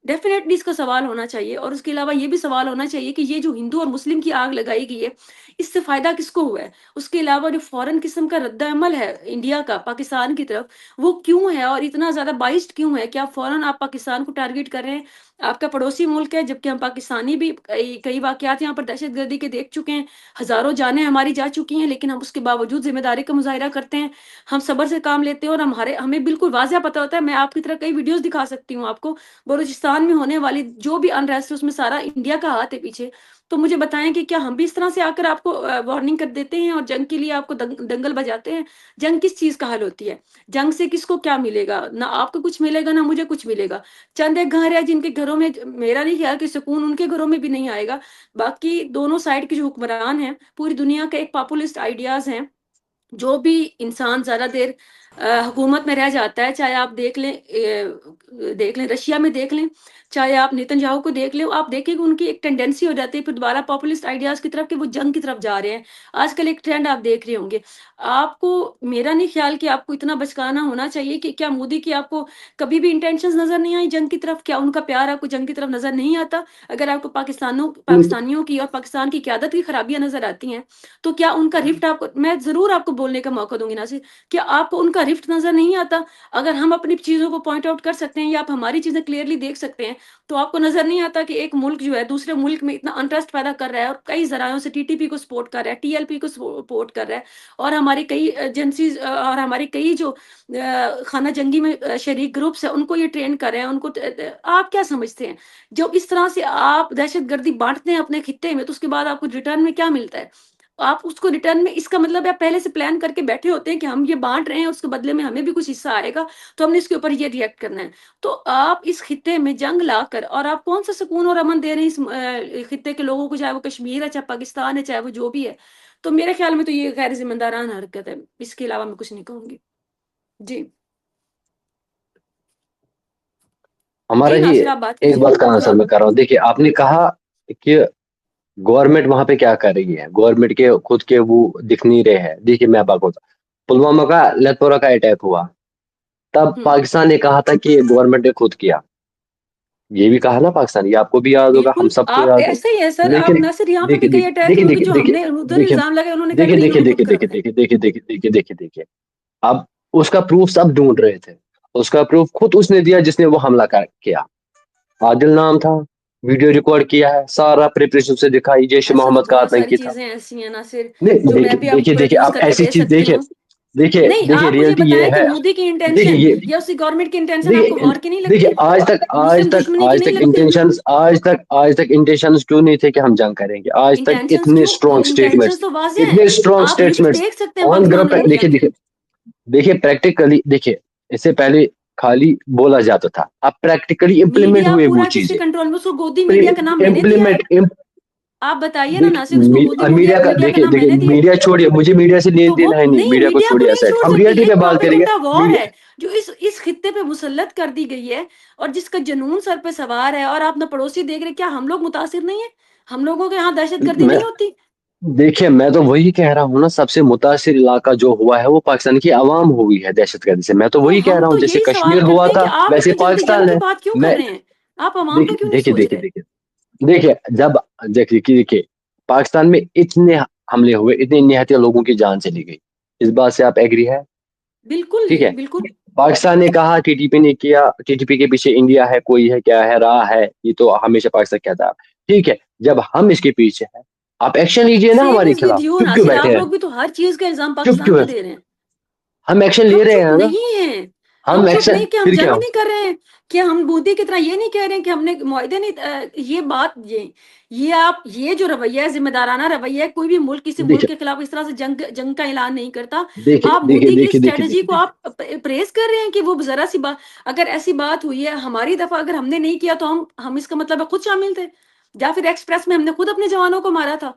डेफिनेटली इसका सवाल होना चाहिए। और उसके अलावा ये भी सवाल होना चाहिए कि ये जो हिंदू और मुस्लिम की आग लगाई गई है, इससे फायदा किसको हुआ है? उसके अलावा जो फॉरेन किस्म का रद्द अमल है इंडिया का पाकिस्तान की तरफ, वो क्यों है और इतना ज्यादा बाइस्ड क्यों है कि आप फौरन आप पाकिस्तान को टारगेट कर रहे हैं? आपका पड़ोसी मुल्क है, जबकि हम पाकिस्तानी भी कई वाकयात यहाँ पर दहशतगर्दी के देख चुके हैं, हजारों जानें हमारी जा चुकी हैं, लेकिन हम उसके बावजूद जिम्मेदारी का मुजाहिरा करते हैं, हम सब्र से काम लेते हैं, और हमें बिल्कुल वाजिया पता होता है। मैं आपकी तरह कई वीडियोस दिखा सकती हूँ आपको, बलूचिस्तान में होने वाली जो भी अनरेस्ट है उसमें सारा इंडिया का हाथ है पीछे। तो मुझे बताएं कि क्या हम भी इस तरह से आकर आपको वार्निंग कर देते हैं और जंग के लिए आपको दंगल बजाते हैं? जंग किस चीज का हल होती है? जंग से किसको क्या मिलेगा? ना आपको कुछ मिलेगा ना मुझे कुछ मिलेगा। चंद एक घर है जिनके घरों में, मेरा नहीं ख्याल कि सुकून उनके घरों में भी नहीं आएगा। बाकी दोनों साइड के जो हुक्मरान हैं, पूरी दुनिया का एक पॉपुलिस्ट आइडियाज हैं, जो भी इंसान ज्यादा देर हुकूमत में रह जाता है, चाहे आप देख लें रशिया में देख लें, चाहे आप नेतन्याहू को देख लें, आप देखेंगे उनकी एक टेंडेंसी हो जाती है फिर दोबारा पॉपुलिस्ट आइडियाज़ की तरफ कि वो जंग की तरफ जा रहे हैं। आजकल एक ट्रेंड आप देख रहे होंगे। आपको मेरा नहीं ख़्याल कि आपको इतना बचकाना होना चाहिए कि क्या मोदी की आपको कभी भी इंटेंशंस नज़र नहीं आई जंग की तरफ? क्या उनका प्यार आपको जंग की तरफ नज़र नहीं आता? अगर आपको पाकिस्तानियों की और पाकिस्तान की क़यादत की खराबियाँ नज़र आती हैं, तो क्या उनका रिफ्ट आपको मैं ज़रूर आपको बोलने का मौका दूँगी नासिर, क्या आपको उनका रिफ्ट नज़र नहीं आता? अगर हम अपनी चीज़ों को पॉइंट आउट कर सकते हैं या आप हमारी चीज़ें क्लियरली देख सकते हैं, तो आपको नज़र नहीं आता कि एक मुल्क जो है दूसरे मुल्क में इतना अनट्रस्ट पैदा कर रहा है और कई ज़रायों से टीटीपी को सपोर्ट कर रहा है, टीएलपी को सपोर्ट कर रहा है और हमारी कई एजेंसीज़ और हमारे कई जो खाना जंगी में शरीक ग्रुप्स हैं, उनको ये ट्रेन कर रहे हैं, उनको आप क्या समझते हैं? जब इस तरह से आप दहशतगर्दी बाँटते हैं अपने खित्ते में, तो उसके बाद आपको रिटर्न में क्या मिलता है? आप उसको रिटर्न में इसका मतलब है आप पहले से प्लान करके बैठे होते हैं कि हम ये बाँट रहे हैं, उसके बदले में हमें भी कुछ हिस्सा आएगा, तो हमने इसके ऊपर ये रिएक्ट करना है। तो आप इस खित्ते में जंग लाकर और आप कौन-सा सुकून और अमन दे रहे हैं इस खित्ते के लोगों को, चाहे वो कश्मीर है, चाहे पाकिस्तान है, चाहे वो जो भी है। तो मेरे ख़्याल में तो ये गैर ज़िम्मेदाराना हरकत है। इसके अलावा मैं कुछ नहीं कहूँगी। जी। हमारा जी, ही नासिर आप बात एक कीजिए। बात का आंसर मैं कर रहा हूँ। देखिए, आपने कहा कि गवर्नमेंट वहां पे क्या कर रही है, गवर्नमेंट के खुद के वो दिख नहीं रहे हैं। देखिए, मैं आपको बताता हूं, पुलवामा का लेथपोरा का अटैक हुआ, तब हुँ, पाकिस्तान ने कहा था कि गवर्नमेंट ने खुद किया। ये भी कहा ना पाकिस्तान, ये आपको भी याद होगा, हम बिल्कुल, सबको आप याद होगा। ऐसे ही है सर, आप लेकिन नासिर यहाँ पे भी देखिए कई देखिए अटैक देखिए हुए कि देखिए जो देखिए हमने उधर देखिए इल्ज़ाम लगाए, उन्होंने कहा कि देखिए नहीं देखिए इन्होंने खुद देखिए करा देखिए था। देखिए देखिए देखिए देखिए देखिए देखिए अब उसका प्रूफ सब ढूंढ रहे थे। उसका प्रूफ खुद उसने दिया जिसने वो हमला किया। आदिल नाम था, वीडियो रिकॉर्ड किया है, सारा प्रिपरेशन से दिखाई, जैश ऐसे तो मोहम्मद का बहुत सारी आतंकी था। चीज़ें ऐसी हैं नासिर, नहीं, जो मैं देखिए भी आपको देखिए देखिए, प्रोड्यूस अब करके ऐसी दे चीज सकती देखिए, हूँ। देखिए नहीं, देखिए आप मुझे रियलिटी ये बताएँ कि है। मोदी की देखिए इंटेंशन ये या उसकी गवर्नमेंट की इंटेंशन आपको देखिए वॉर की नहीं देखिए लगती? आज तक आज मुस्लिम तक दुश्मनी की आज नहीं तक लगती? इंटेंशंस आज तक इंटेंशंस क्यों नहीं थे कि हम जंग करेंगे? आज तक इंटेंशंस इतने क्यों? स्ट्रॉन्ग स्टेटमेंट्स, इंटेंशंस तो वाज़ेह हैं। इतने स्ट्रॉन्ग आप रिफ्ट स्टेटमेंट्स देख सकते हैं ऑन पाकिस्तान ग्राउंड और पे। इंडिया देखिए के। देखिए देखिए प्रैक्टिकली देखिए, इससे पहले खाली बोला जाता था, अब प्रैक्टिकली इम्प्लीमेंट मीडिया हुए वो पूरा किसके चीजें। कंट्रोल में? उसको गोदी मीडिया का नाम मैंने दिया है। इम्प्लीमेंट आप बताइए ना नासिर, उसको गोदी देखिए मीडिया मीडिया का, मीडिया का देखिए नाम देखिए मैंने दिया है। मीडिया छोड़िए, मुझे मीडिया से लेन तो वो देन है नहीं, नहीं, मीडिया को मीडिया को छोड़िए नहीं असाइड, छोड़ हम सकती। रियलिटी पे एक बात करेंगे। प्रोपेगेंडा वॉर मीडिया है, जो इस खित्ते पे मुसल्लत कर दी गई है और जिसका जुनून सर पे सवार है और आप ना पड़ोसी देख रहे, क्या हम लोग मुतासिर नहीं है? हम लोगों के यहाँ दहशतगर्दी मैं नहीं होती? देखिए, मैं तो वही कह रहा हूँ ना, सबसे मुतासिर इलाका जो हुआ है वो पाकिस्तान की आवाम हुई है दहशतगर्दी से। मैं तो तो वही कह हम रहा हूँ, तो जैसे यही सवाल कश्मीर हुआ करते हैं कि था आप वैसे इतनी जल्दी जंग पाकिस्तान की है। बात क्यों कर मैं रहे हैं? आप अवाम का देखिए क्यों नहीं देखिए सोच देखिए रहे? देखिए देखिए जब देखिए पाकिस्तान में इतने हमले हुए, इतने निहत्थे लोगों की जान चली गई, इस बात से आप एग्री है? बिल्कुल ठीक जी, है, बिल्कुल। पाकिस्तान ने कहा टीटीपी ने किया, टीटीपी के पीछे इंडिया है, कोई है, क्या है, रहा है, ये तो हमेशा पाकिस्तान कहता है। ठीक है, जब हम इसके पीछे हैं, आप एक्शन लीजिए ना सेम हमारे इज़ विद खिलाफ, यू चुप क्यों नासिर, बैठे आप हैं? लोग भी तो हर चीज़ का इल्ज़ाम चुप पाकिस्तान क्यों पे है? दे रहे हैं। हम एक्शन ले हम रहे चुप हैं ना, नहीं हैं। हम हम चुप एक्शन नहीं कि हम फिर क्या जंग हो? नहीं कर रहे हैं, कि हम मोदी की तरह ये नहीं कह रहे हैं कि हमने मुआहदे नहीं ये बात ये आप ये जो रवैया है, ज़िम्मेदाराना रवैया है, कोई भी मुल्क किसी मुल्क देखिए के खिलाफ इस तरह से जंग जंग का ऐलान नहीं करता। देखिए आप देखिए मोदी की देखिए देखिए स्ट्रैटेजी देखिए को देखिए आप प्रेज़ कर रहे हैं कि वो ज़रा-सी बात, अगर ऐसी बात हुई है हमारी दफ़ा, अगर हमने नहीं किया तो हम इसका मतलब है खुद शामिल थे, या फिर एक्सप्रेस में हमने खुद अपने जवानों को मारा था।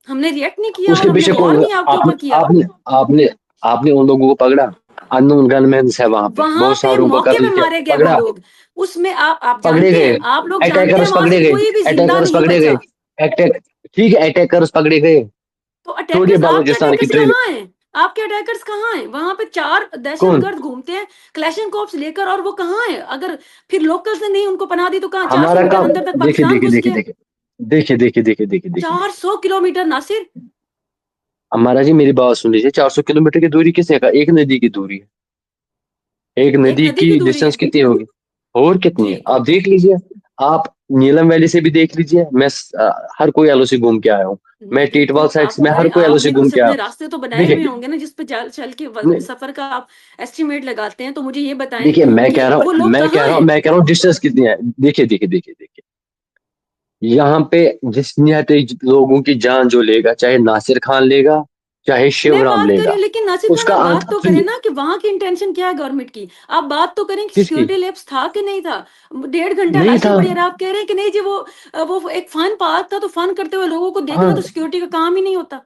हमने रिएक्ट नहीं किया और उसके हमने पीछे वॉर कौन? नहीं आपके आपने ऊपर किया। आपने आपने आपने उन लोगों को पकड़ा? अननोन गनमैन है वहां पे, वहाँ बहुत पे सारों को मौके कत्ल पे किया, मारे गए वो पकड़ा? लोग। उसमें आप पकड़े जानते गए, हैं, आप लोग जानते हैं अटैकर्स वहाँ से पकड़े गए, कोई भी ज़िंदा अटैकर्स नहीं पकड़े गए, बचा। अटैक ठीक है, अटैकर्स पकड़े गए। तो छोड़िए अटैकर्स, आपके बलूचिस्तान की अटैकर्स ट्रेन। कहाँ हैं? आपके अटैकर्स कहाँ हैं? वहाँ पे 4 कौन? दहशतगर्द घूमते हैं, क्लैशनकोव्स लेकर, और वो कहाँ हैं? अगर फिर लोकल्स ने नहीं उनको पनाह दी तो कहाँ? 400 हमारा मीटर काम, अंदर तक देखिए पाकिस्तान देखिए घुस देखिए गया। देखिए देखिए देखिए देखिए देखिए देखिए 400 किलोमीटर नासिर, हमारा जी, मेरी बात सुन लीजिए, 400 किलोमीटर की दूरी किसने कहा? एक नदी की दूरी है। एक एक नदी नदी की की दूरी डिस्टेंस है। कितनी होगी? और कितनी जी। है आप देख लीजिए। आप नीलम वैली से भी देख लीजिए, मैं हर कोई एलओसी घूम के आया हूँ। मैं टीटवाल बिल्कुल, साइड आप से मैं हर बताएँ, कोई एलओसी आपने घूम कुछ के आया अपने हूँ। रास्ते तो बनाए हुए देखिए होंगे ना, जिस पे चल चल के नहीं, सफ़र का आप एस्टिमेट लगाते हैं, तो मुझे ये बताएँ देखिए मैं कह कि रहा वो हूँ लोग कहाँ हैं? मैं कह रहा हूँ डिस्टेंस कितनी है। देखिए यहाँ पे जिस निहत्थे लोगों की जान जो लेगा, चाहे नासिर खान लेगा, चाहे मैं शिवराम बात कर रही लेगा, हूँ, लेकिन नासिर खान उसका आप अंत बात तो करें सुनिए। ना कि वहाँ की इंटेंशन क्या है गवर्नमेंट की? आप बात तो करें कि किसकी? सिक्योरिटी लैप्स था कि नहीं था? 1.5 घंटा नहीं लाशें था। पड़ी और आप कह रहे हैं कि नहीं जी वो एक फन पार्क था, तो फन करते हुए लोगों को देखना तो हाँ, सिक्योरिटी का काम ही नहीं होता।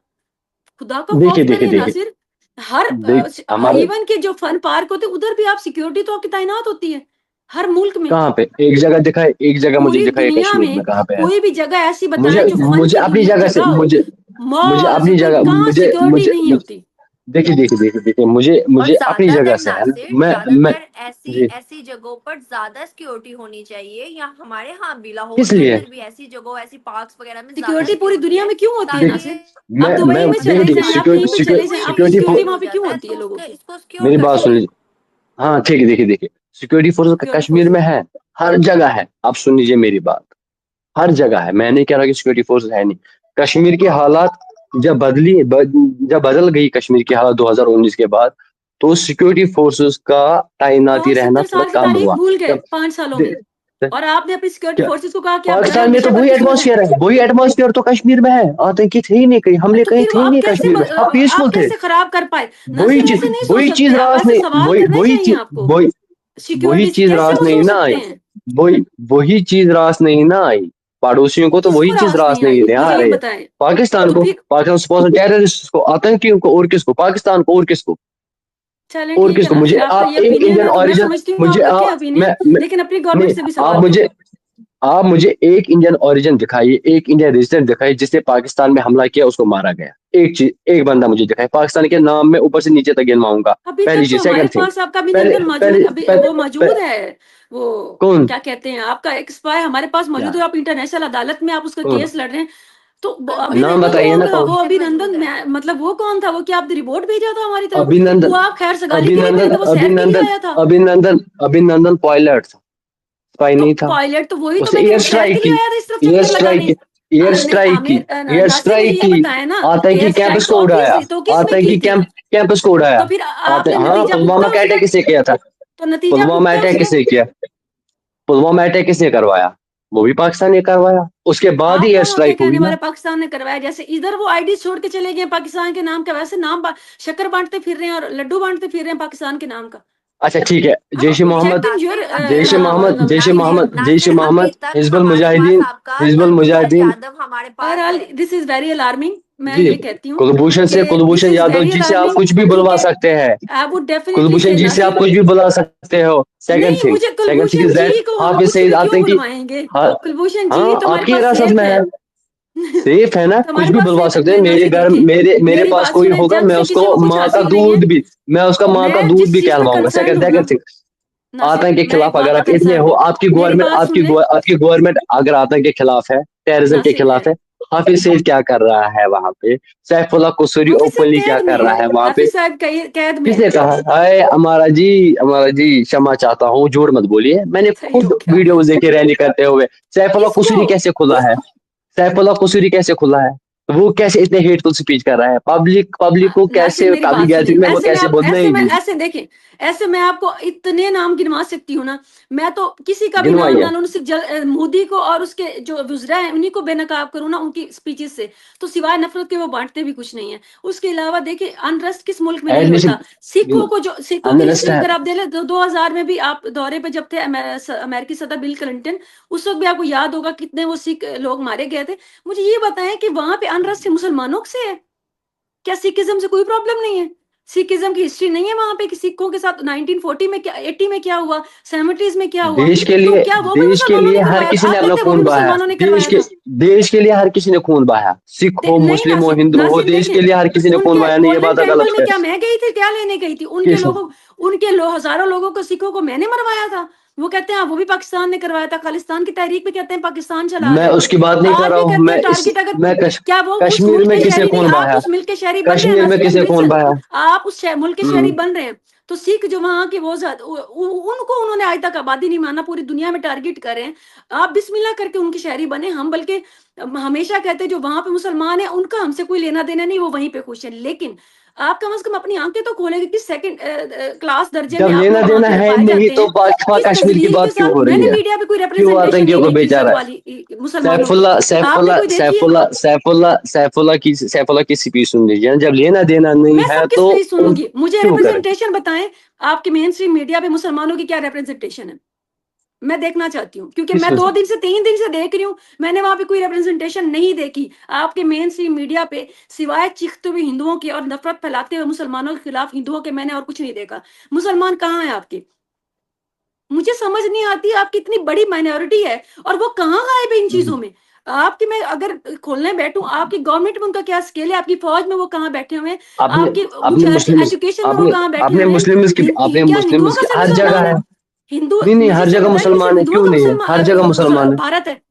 खुदा का देखिए खौफ देखिए करिए देखिए नासिर। हर देख हमारे इवन के जो फन पार्क होते हैं उधर भी आप सिक्योरिटी तो आपकी तैनात होती है हर मुल्क में। कहाँ पे एक जगह दिखाए, एक जगह मुझे पूरी दिखाए दुनिया कश्मीर में में कहाँ पे है? कोई भी जगह ऐसी मुझे बताएं जो फन मुझे की अपनी जगह से जगह हो, मुझे मॉल्स अपनी होते हैं, जगह कहाँ मुझे सिक्योरिटी नहीं मुझे होती। देखिए देखिए देखिए देखिए मुझे और मुझे अपनी जगह ज्यादातर से है ना, नासिर मैं ज्यादातर ऐसी जी ऐसी जगहों पर ज्यादा सिक्योरिटी होनी चाहिए, या हमारे यहाँ भी लाहौर किस के लिए? अंदर भी ऐसी जगह, ऐसी पार्क्स वगैरह में ज्यादा सिक्योरिटी पूरी सिक्योरिटी दुनिया है, में क्यों होती है देख ताकि नासिर? आप मैं दुबई में देखिए चले देखिए जाएं, आप कहीं पे चले जाएं, आपकी सिक्योरिटी सिक्योरिटी वहां हो पे क्यों जाता है होती तो है लोगों उसके की? इसको सिक्योर मेरी कर बात सुन सके। लीजिए। हाँ ठीक है, देखिए देखिए सिक्योरिटी फोर्स सिक्योरिटी कश्मीर में फोर्सेस है, हर जगह है। आप सुन लीजिए मेरी बात, हर जगह है। मैं नहीं कह रहा कि सिक्योरिटी फोर्स है नहीं। कश्मीर की हालात जब बदल गई कश्मीर की हालत 2019 के बाद, तो सिक्योरिटी फोर्सेस का तो तैनाती आप रहना 70 थोड़ा साल की कम तारीख हुआ। भूल गए जब 5 सालों में, दे- दे- और आपने अपनी सिक्योरिटी क्या फोर्सेस को कहा कि आप पाकिस्तान में तो नशे वही बदकिस्मत हैं। एटमॉस्फेयर है, वही एटमॉस्फेयर तो कश्मीर में है। आतंकी थे ही नहीं, कहीं हमले तो कहीं फिर वो थे ही आप नहीं कैसे कश्मीर में, हाँ आप पीसफुल थे। कैसे खराब कर पाए? वही नासिर चीज ऐसे नहीं सोच वही सकते चीज आप, रास ऐसे नहीं, सवाल वही करने वही चाहिए चीज आपको। वही वही सिक्योरिटी से चीज कैसे रास वो नहीं सोच ना सकते आई। हैं? वही चीज रास नहीं ना आई। पड़ोसियों को तो किसको वही चीज रास रास नहीं नहीं आई, आ मुझे ये रही है। बताएं। पाकिस्तान तो को, फिर पाकिस्तान स्पॉन्सर टेररिस्ट को, आतंकियों को, और किसको? पाकिस्तान को, और किसको? चलें और ठीक है किसको? मुझे नासिर, आपका आप ये एक ओपिनियन इंडियन है तो मैं ओरिजिन, समझती हूँ मुझे आप रखें आप ओपिनियन, लेकिन अपनी नहीं गवर्नमेंट से भी आप सवाल करें। मुझे एक इंडियन ओरिजिन दिखाइए, एक इंडियन रेजिडेंट दिखाइए जिसने पाकिस्तान में हमला किया, उसको मारा गया। एक चीज, एक बंदा मुझे दिखाए, पाकिस्तान के नाम में ऊपर से नीचे तक गिनवाऊंगा। अभी पहली तक तो चीज। हमारे सेकंड थिंग, पास आपका पहले अभिनंदन मौजूद, पहले अभी पहले, वो मौजूद है। वो कौन? क्या कहते हैं, आपका एक स्पाई हमारे पास क्या? मौजूद है, आप इंटरनेशनल अदालत में आप उसका कौन? केस लड़ रहे हैं। तो नाम अभिनंदन बताइए वो ना कौन? वो मौजूद अभिनंदन है। मतलब वो कौन था? वो क्या आपने रिपोर्ट भेजा था हमारी तरफ? वो अभिनंदन, आप खैर सगाली के लिए अभिनंदन भेजे थे, वो सैर के लिए अभिनंदन आया था। अभिनंदन अभिनंदन पायलट था, स्पाई तो नहीं था। पायलट तो वही तो उसने मैंने, एयर वो सैर के स्ट्राइक लिए की, आया था इस तरफ एयर चक्कर स्ट्राइक लगाने। की, एयर स्ट्राइक की, आमिर एयर नासिर मुझे स्ट्राइक ये की, बताया ना, आतंकी एयर स्ट्राइक कैंपस को उड़ाया, तो किस में की आतंकी थी? कैंपस को उड़ाया। तो फिर आपने हाँ, नतीजा पुलवामा भुगता का उसका? अटैक किसे किया था? तो नतीजा पुलवामा भुगता अटैक उसने? किसे किया? पुलवामा अटैक किसने करवाया? वो भी पाकिस्तान ने करवाया, उसके बाद ही आप एयर कौन होते हैं स्ट्राइक हुई कहने वाले ना। पाकिस्तान ने करवाया? जैसे इधर वो आईडी छोड़ के चले गए पाकिस्तान के नाम का, वैसे शक्कर बांटते फिर रहे हैं और लड्डू बांटते फिर रहे हैं पाकिस्तान के नाम का। अच्छा ठीक है, आप जैश ए मोहम्मद, प्रोजेक्टिंग योर नासिर अभी जैश ए नासिर मोहम्मद, जैश ए नासिर अभी मोहम्मद, तक हिजबुल हमारे पास मुजाहिदीन, आपका हिजबुल कुलभूषण मुजाहिदीन। यादव हमारे पास बहरहाल है। दिस इज वेरी अलार्मिंग, मैं जी, ये कहती हूँ कि this Kulbhushan is Yadav very जी से आप अलार्मिंग। कुछ भी ठीक बुलवा है, सकते हैं। आई वुड डेफिनेटली कुलभूषण से जी से आप नासिर, कुछ भी बुला सकते हो। नहीं मुझे second thing Kulbhushan is ji that को हम हाफिज कुछ सईद भी क्यों आतंकी। बुलवाएंगे? हाँ, कुलभूषण जी हाँ तो हमारे आपकी पास हिरासत सेफ में है। है, सेफ है ना, तो कुछ हमारे भी पास बुलवा सेफ सकते हैं। है मेरे नासिर। घर देखिए मेरे मेरी पास बात कोई सुने, होगा, जंग मैं से उसको किसी को कुछ माँ का हासिल नहीं है। दूध भी, मैं उसका माँ का मैं दूध जिस भी चीज पे कहलवाऊंगा। कंसर्न सेकंड हूँ ना सेकंड थिंग, नासिर, आतंक के मैं एक खिलाफ बात अगर पे आप इतने कंसर्न हो, हूँ, मेरी बात सुन ले आपकी गवर्नमेंट अगर आतंक के खिलाफ है, टेररिज्म के नासिर। है खिलाफ है, हाफिज सईद क्या कर रहा है वहां पे? सैफुल्लाह कुसूरी हाफिज साहब ओपनली क्या कैद में कर रहा है, है वहां पे? हाफिज साहब कैद में है। किसने कहा? हाय हमारा जी क्षमा चाहता हूँ, झूठ मत बोलिए, मैंने सही हो खुद गया। वीडियोस देखे रैली करते हुए। सैफुल्लाह किसको? कुसूरी कैसे खुला है? सैफुल्लाह कुसूरी कैसे खुला है? वो कैसे इतने हेटफुल स्पीच कर रहा है? पब्लिक को नासिर कैसे, मेरी पब्लिक बात सुने, गैदरिंग में वो कैसे बोल? ऐसे नहीं मैं जी, ऐसे देखें, ऐसे मैं आपको इतने नाम गिनवा सकती हूँ ना। मैं तो किसी का भी नाम गिनवाइए। ना लूं, सिर्फ मोदी को और उसके जो गुजरा है उन्हीं को बेनकाब करूँ ना उनकी स्पीचेस से, तो सिवाय नफरत के वो बांटते भी कुछ नहीं है। उसके अलावा देखिए अनरेस्ट किस मुल्क में नहीं एडमिशन, होता? सिखों की अनरेस्ट हिस्ट्री है। अगर आप दे ले, 2000 में भी आप दौरे पे जब थे अमेरिकी सदर बिल क्लिंटन, उस वक्त भी आपको याद होगा कितने वो सिख लोग मारे गए थे। मुझे ये बताएं कि वहां पे अनरेस्ट मुसलमानों से है क्या? सिखिज्म से कोई प्रॉब्लम नहीं है? सिखिज्म की हिस्ट्री नहीं है वहां पे कि सिखों के साथ 1940 में क्या, 80 में क्या हुआ, 70s में क्या हुआ? तो क्या वो भी देश के मुसलमानों लिए ने हर करवाया किसी था? ने आप अपना कहते हैं वो खून भी बहाया। मुसलमानों ने करवाया था? देश के लिए हर किसी ने खून बहाया, सिख हो, नहीं मुस्लिम हो, नासिर, हिंदू हो, नासिर देश देखें, के लिए हर किसी ने खून उनके बहाया। नहीं, ये गोल्डन बात टेम्पल गलत में है। क्या मैं गई थी, क्या लेने गई थी? उनके किस? लोगों, हजारों लोगों को, सिखों को मैंने मरवाया था। वो कहते हैं वो भी पाकिस्तान ने करवाया था। खालिस्तान की तहरीक में कहते हैं पाकिस्तान चला मैं रहे हैं। उसकी बात नहीं कर आज रहा भी हूँ। कहते हैं टारगेट, अगर क्या वो उस कश्मीर मुल्क में के किसने शहरी नहीं? खून आप बहाया? उस मुल्क के शहरी बन रहे हैं कश्मीर में नासिर, किसने खून बहाया? आप उस मुल्क के शहरी हम्म, बन रहे हैं। तो सिख जो वहां की वो उनको उन्होंने आज तक आबादी नहीं माना, पूरी दुनिया में टारगेट कर रहे हैं। आप बिस्मिल्लाह करके उनके शहरी बने। हम बल्कि हमेशा कहते हैं जो वहां पे मुसलमान है उनका हमसे कोई लेना देना नहीं, वो वहीं पे खुश है। लेकिन आप कम से कम अपनी आंखें तो खोलेंगे कि सेकंड क्लास दर्जे में जब आप लेना लोग वहां देना पे है पाए नहीं जाते तो हैं। पाक किस कश्मीर की तजलील के बात क्यों साथ हो रही मैंने है? मीडिया पे कोई क्यों रिप्रेजेंटेशन आतंकियों नहीं को देखी बेचा सिख रहा है? वाली मुसलमानों की। आपने कोई देखी है? सैफुल्लाह की स्पीच सुन लीजिए ना। जब लेना देना नहीं मैं है सबकी तो स्पीच उन सुनूंगी, मुझे क्यों करें? रिप्रेजेंटेशन बताएं। आपके मेन स्ट्रीम मीडिया पे मुसलमानों की क्या रिप्रेजेंटेशन है? मैं देखना चाहती हूँ, क्योंकि किस मैं वजह 2 से? दिन से 3 दिन से देख रही हूँ, मैंने वहाँ पे कोई रिप्रेजेंटेशन नहीं देखी। आपके मेन स्ट्रीम मीडिया पे सिवाय चीखते हुए हिंदुओं की और नफ़रत फैलाते हुए मुसलमानों के खिलाफ हिंदुओं के, मैंने और कुछ नहीं देखा। मुसलमान कहाँ हैं आपके? मुझे समझ नहीं आती, आपकी इतनी बड़ी माइनॉरिटी है और वो कहाँ गायब है इन चीज़ों में? आपकी, मैं अगर खोलने बैठूँ, आपकी गवर्नमेंट में उनका क्या स्केल है? आपकी फ़ौज में वो कहाँ बैठे हुए हैं? आपने आपकी आपने मुस्लिम एजुकेशन में वो आपने कहाँ बैठे आपने हुए हैं? मुस्लिम्स की आपने क्या हिंदुओं मुस्लिम्स का की सिर्फ हर जगह मुसलमान है? है। हिंदू, नहीं नहीं, मुझे हर सिर्फ जगह बताइए, सिर्फ मुसलमान है, हिंदुओं क्यों का नहीं है? हर जगह मुसलमान है। भारत है?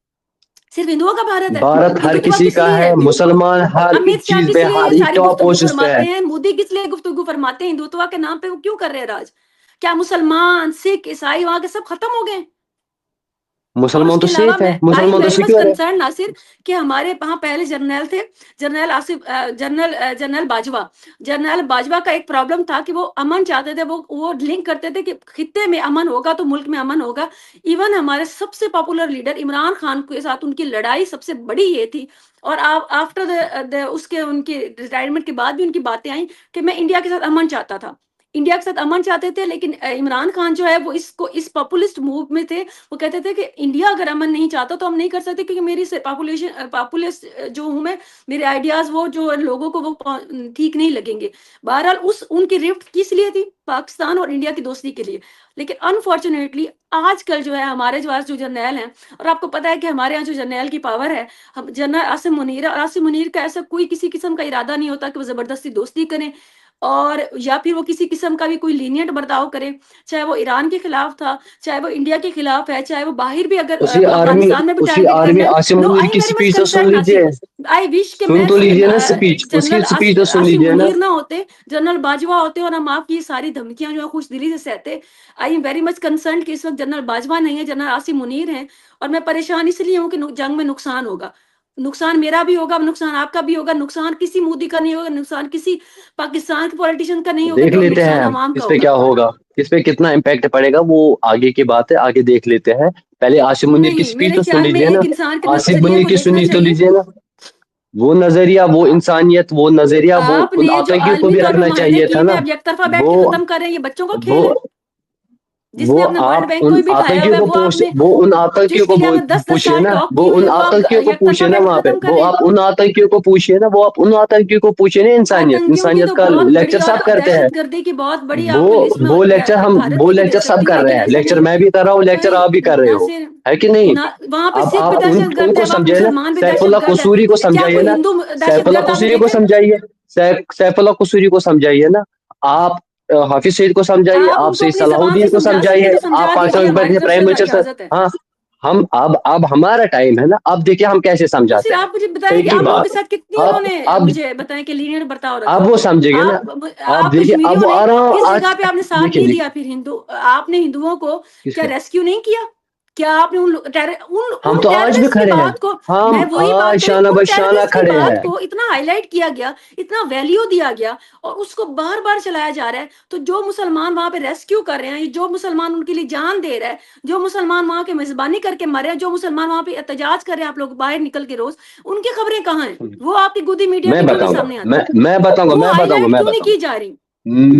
सिर्फ हिंदुओं का भारत है? भारत हर हिंदुत्व किसी किस का लिए है, है? मुसलमान हर एक अमित शाह चीज किस पे, लिए हर ये एक सारी तो गुफ्तगू अपोजिट पे फरमाते है। हैं? मोदी किस लिए गुफ्तगू फरमाते हैं? हिंदुत्व के नाम पे वो क्यों कर रहे हैं राज? क्या मुसलमान, सिख, ईसाई वहां के सब खत्म हो गए? और मुसलमान उसके तो अलावा सेफ है, मैं आई एम मुसलमान तो वेरी मच सिक्योर है। कंसर्न नासिर कि हमारे वहाँ पहले जर्नल थे, general Asif general Bajwa. General Bajwa का एक प्रॉब्लम था कि वो अमन चाहते थे, वो लिंक करते थे कि खित्ते में अमन होगा तो मुल्क में अमन होगा। इवन हमारे सबसे पॉपुलर लीडर इमरान खान के साथ उनकी लड़ाई सबसे बड़ी ये थी। और आफ्टर उसके उनके रिटायरमेंट के बाद भी उनकी बातें आई कि मैं इंडिया के साथ अमन चाहता था, इंडिया के साथ अमन चाहते थे। लेकिन इमरान खान जो है वो इसको इस पॉपुलिस्ट मूव में थे। वो कहते थे कि इंडिया अगर अमन नहीं चाहता तो हम नहीं कर सकते, क्योंकि मेरी पॉपुलेशन पॉपुलिस्ट जो हूं मैं, मेरे आइडियाज वो जो लोगों को वो ठीक नहीं लगेंगे। बहरहाल उस उनकी रिफ्ट किस लिए थी? पाकिस्तान और इंडिया की दोस्ती के लिए। लेकिन अनफॉर्चुनेटली आजकल जो है हमारे जो जर्नैल हैं, और आपको पता है कि हमारे यहाँ जो जर्नैल की पावर है, हम जनरल आसिम मुनीर है, और आसिम मुनीर का ऐसा कोई किसी किस्म का इरादा नहीं होता कि वो जबरदस्ती दोस्ती करें और या फिर वो किसी किस्म का भी कोई लीनियंट बर्ताव करे। चाहे वो ईरान के खिलाफ था, चाहे वो इंडिया के खिलाफ है, चाहे वो बाहर भी अगर अफगानिस्तान में भी उसी टारगेट कर आर्मी रहा है। Asim no, Munir I am की वेरी मच स्पीच तो सुन कंसर्न लीजिए। नासिर। आई विश कि सुन मैं तो लीजिए ना स्पीच, उसकी जनरल स्पीच तो सुन आसिम लीजिए ना। मुनीर ना होते, जनरल बाजवा होते और हम आपकी सारी धमकियां जो है खुश दिली से सहते। I am very much concern कि इस वक्त जनरल बाजवा नहीं है, जनरल आसिम मुनीर हैं। और मैं परेशान इसलिए हूँ कि जंग में नुकसान होगा, नुकसान मेरा भी होगा, नुकसान आपका भी होगा, नुकसान किसी मोदी का नहीं होगा, नुकसान किसी पाकिस्तान के पॉलिटिशियन का नहीं होगा, देख लेते नुकसान हैं अवाम का इस पे होगा। क्या होगा, इस पे कितना इम्पैक्ट पड़ेगा, वो आगे की बात है, आगे देख लेते हैं। पहले आसिम मुनीर की नहीं, स्पीच मेरे तो सुन ख्याल में लीजिए ना। एक इंसान के आसिफ नजरिए मुनीर को की देखना सुनी तो चाहिए। लीजिए ना। वो नजरिया, वो आ- इंसानियत, वो नजरिया, वो उन आपने जो आतंकियों को आलमी भी तौर पर रखना मायने चाहिए था किए हुए ना। अब एकतरफा बैठ वो के खत्म कर रहे हैं, ये बच्चों का वो खेल है। वो जिसने अपने वर्ल्ड आप बैंक को उन भी बिठाया हुआ आतंकियों है, को वो पूछ, आपने वो उन जो आतंकियों को इसके लिए हमें 10-10 पूछिए साल ना, टॉक वो की हुई उन है, वो आप आतंकियों को एकतरफा पूछिए ना बैठ के वहां पे, खत्म कर वो रहे हैं। आप उन आतंकियों को पूछिए ना, वो आप उन आतंकियों को पूछिए ना। इंसानियत, आतंकियों की इंसानियत तो का बहुत बड़ी, लेक्चर और सब करते हैं। दहशतगर्दी की बहुत बड़ी वो आपकी लिस्ट में वो लेक्चर हम भारत वो की भी दे लेक्चर सब सकती है, कर रहे लेकिन हैं, ऐसा लेक्चर नहीं। मैं भी कर रहा हूँ, लेक्चर भाई आप भी कर रहे हो, नासिर, है कि नहीं? ना वहां पे आप सिख भी दहशतगर्द उनको है, वहां पे समझाइए ना। मुसलमान भी सैफुल्लाह दहशतगर्द है। कसूरी को क्या समझाइए कोई ना। हिंदू सैफुल्लाह दहशतगर्द आपने कसूरी को देखे? समझाइए। सैफुल्लाह कसूरी को समझाइए ना। आप हाफिज सईद को समझाइए, आप आप उनको सईद अपनी जबान सलाहुद्दीन से को समझा सकते समझाइए, हैं तो आप समझा दीजिए, पाकिस्तान हमारी के तरफ से प्राइम मिनिस्टर सर। इजाजत है। हाँ, हम अब हमारा टाइम है ना, अब देखिए हम कैसे नासिर, समझाते हैं। आप मुझे बताएं कि पहली आप लोगों के बात, साथ कितनी आप उन्होंने आप मुझे बताएं कि लीनियर बर्ताव रखा। आप वो समझेंगे ना। आप आप आप देखिए, अब कश्मीरियों वो ने आ रहा हूँ किस आज। जगह पे आपने साथ देखिए नहीं देखिए दिया? फिर आपने हिंदुओं को क्या किसका, रेस्क्यू नहीं किया? क्या आपने हम उन तो आज भी टेररिस्ट की खड़े हैं। बात को, हम मैं वही बात आज करी, शाना उन बशाना टेररिस्ट की खड़े बात हैं। को इतना हाईलाइट किया गया, इतना वैल्यू दिया गया, और उसको बार बार चलाया जा रहा है। तो जो मुसलमान वहां पे रेस्क्यू कर रहे हैं, जो मुसलमान उनके लिए जान दे रहा है, जो मुसलमान वहां के मेजबानी करके मरे हैं, जो मुसलमान वहां पे एहतजाज कर रहे हैं, आप लोग बाहर निकल के रोज, उनकी खबरें कहाँ हैं? वो आपकी गोदी मीडिया पे मैं क्यों नहीं बताऊंगा, सामने आती? मैं बताऊंगा, वो मैं बताऊंगा, हाईलाइट मैं क्यों नहीं बताऊंगा। की जा रही?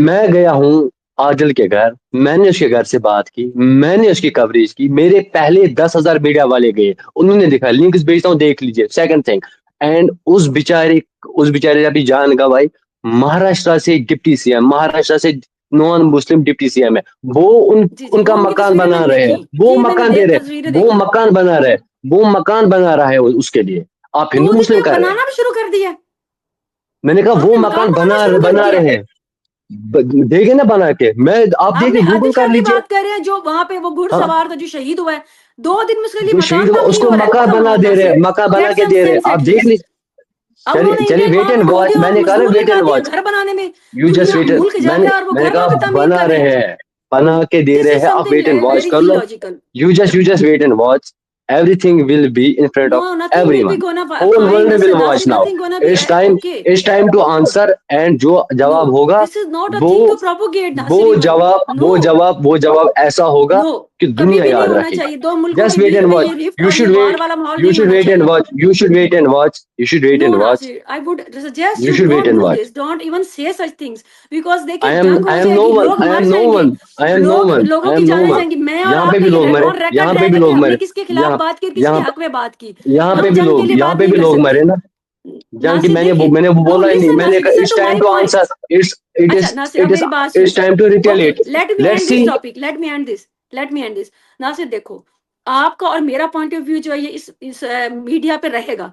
मैं गया हूँ आदिल के घर, मैंने उसके घर से बात की, मैंने उसकी कवरेज की। मेरे पहले 10,000 मीडिया वाले गए, उन्होंने दिखा, लिंक्स भेजता हूँ, देख लीजिए। सेकंड थिंग, एंड उस बेचारे ने अपनी जान गंवाई। महाराष्ट्र से डिप्टी सीएम, महाराष्ट्र से नॉन मुस्लिम डिप्टी सीएम है वो। जी जी, वो उनका उनकी मकान तस्वीरें बना मैंने रहे हैं, देखी। वो जी, मैंने मकान दे रहे तस्वीरें वो देखी। मकान बना रहे वो मकान बना रहा है उसके लिए। आप तो हिंदू उन्हीं मुस्लिम ने कर रहे हैं। बनाना भी शुरू कर दिया है। मैंने कहा वो आपने मकान मकान बनाना बना शुरू कर बना दिया है। रहे हैं। देखे ना बना के, मैं आप आपने देखिए, गूगल आदिल कर शाह की लीजिए। बात कर रहे हैं, जो वहां पे वो हाँ, घुड़सवार था जो शहीद हुआ है, 2 दिन में उसके लिए जो शहीद मकान हुआ तामीर उसको हो रहा है। मकान कम बना ऑन दे रहे हैं, नासिर, मकान बना गेट के सम दे रहे हैं, सेंस आप देख एटलीस्ट। लीजिए। अब चलिए उन्होंने चलिए, इंडियन वेट गवर्नमेंट एंड को वॉच, दिया और मैंने कहा ना, मजदूर वेट लगा एंड दिए वॉच। घर बनाने में। यू जस्ट दुनिया वेट, मुल्क जल रहा है और वो मैंने घर वहां पे कहा तामीर बना कर रहे रहे हैं। हैं, बना के दे दिस रहे इज हैं, आप something wait and watch very कर लो। Illogical. You just wait and watch. Everything will be in front no, of nothing will be everyone. Gonna Whole fine world will Nasir, watch now. Nothing gonna be It's time, okay. it's time to answer, and जो नो, जवाब होगा दिस इज नॉट अ वो थिंग टू प्रोपोगेट वो नासिर। इवन जवाब नो, वो जवाब वो जवाब ऐसा होगा नो। कि कभी दुनिया भी नहीं याद होना रखेगी। चाहिए। 2 मुल्कों जस्ट के वेट बीच एंड में वॉच, ये रिफ्ट यू और ये शुड वार वेट, वाला माहौल यू नहीं शुड होना वेट एंड चाहिए। Watch, you should wait and watch, you should wait No, and watch, Nasir, I would suggest you you should wait don't and do watch. this. Don't even say such things because देखिए आई जंग हो एम नो जाएगी, वन, लोग आई मर एम नो जाएंगे, one, I am no one, लोगों आई की एम नो जानें वन। जाएंगी। मैं और यहाँ पे आपका भी ये लोग मरे, ऑन यहाँ रिकॉर्ड पे भी रहेगा कि लोग हमने मरे, किसके खिलाफ यहाँ बात की और किसके यहाँ हक में बात की। यहाँ पे हम भी जंग के लोग, लिए यहाँ बात पे नहीं भी कर लोग सकते। मरे ना। जहाँ की नासिर देखिए, मैंने वो no बोला ही नहीं, listen मैंने Nasir, कहा listen it's to time my to point. Answer, अच्छा नासिर, अब मेरी बात इट्स सुनो। Time to okay, retaliate, let's see. Let me end this, let me end this. Nasir देखो, आपका और मेरा पॉइंट ऑफ व्यू जो है ये इस मीडिया पे रहेगा।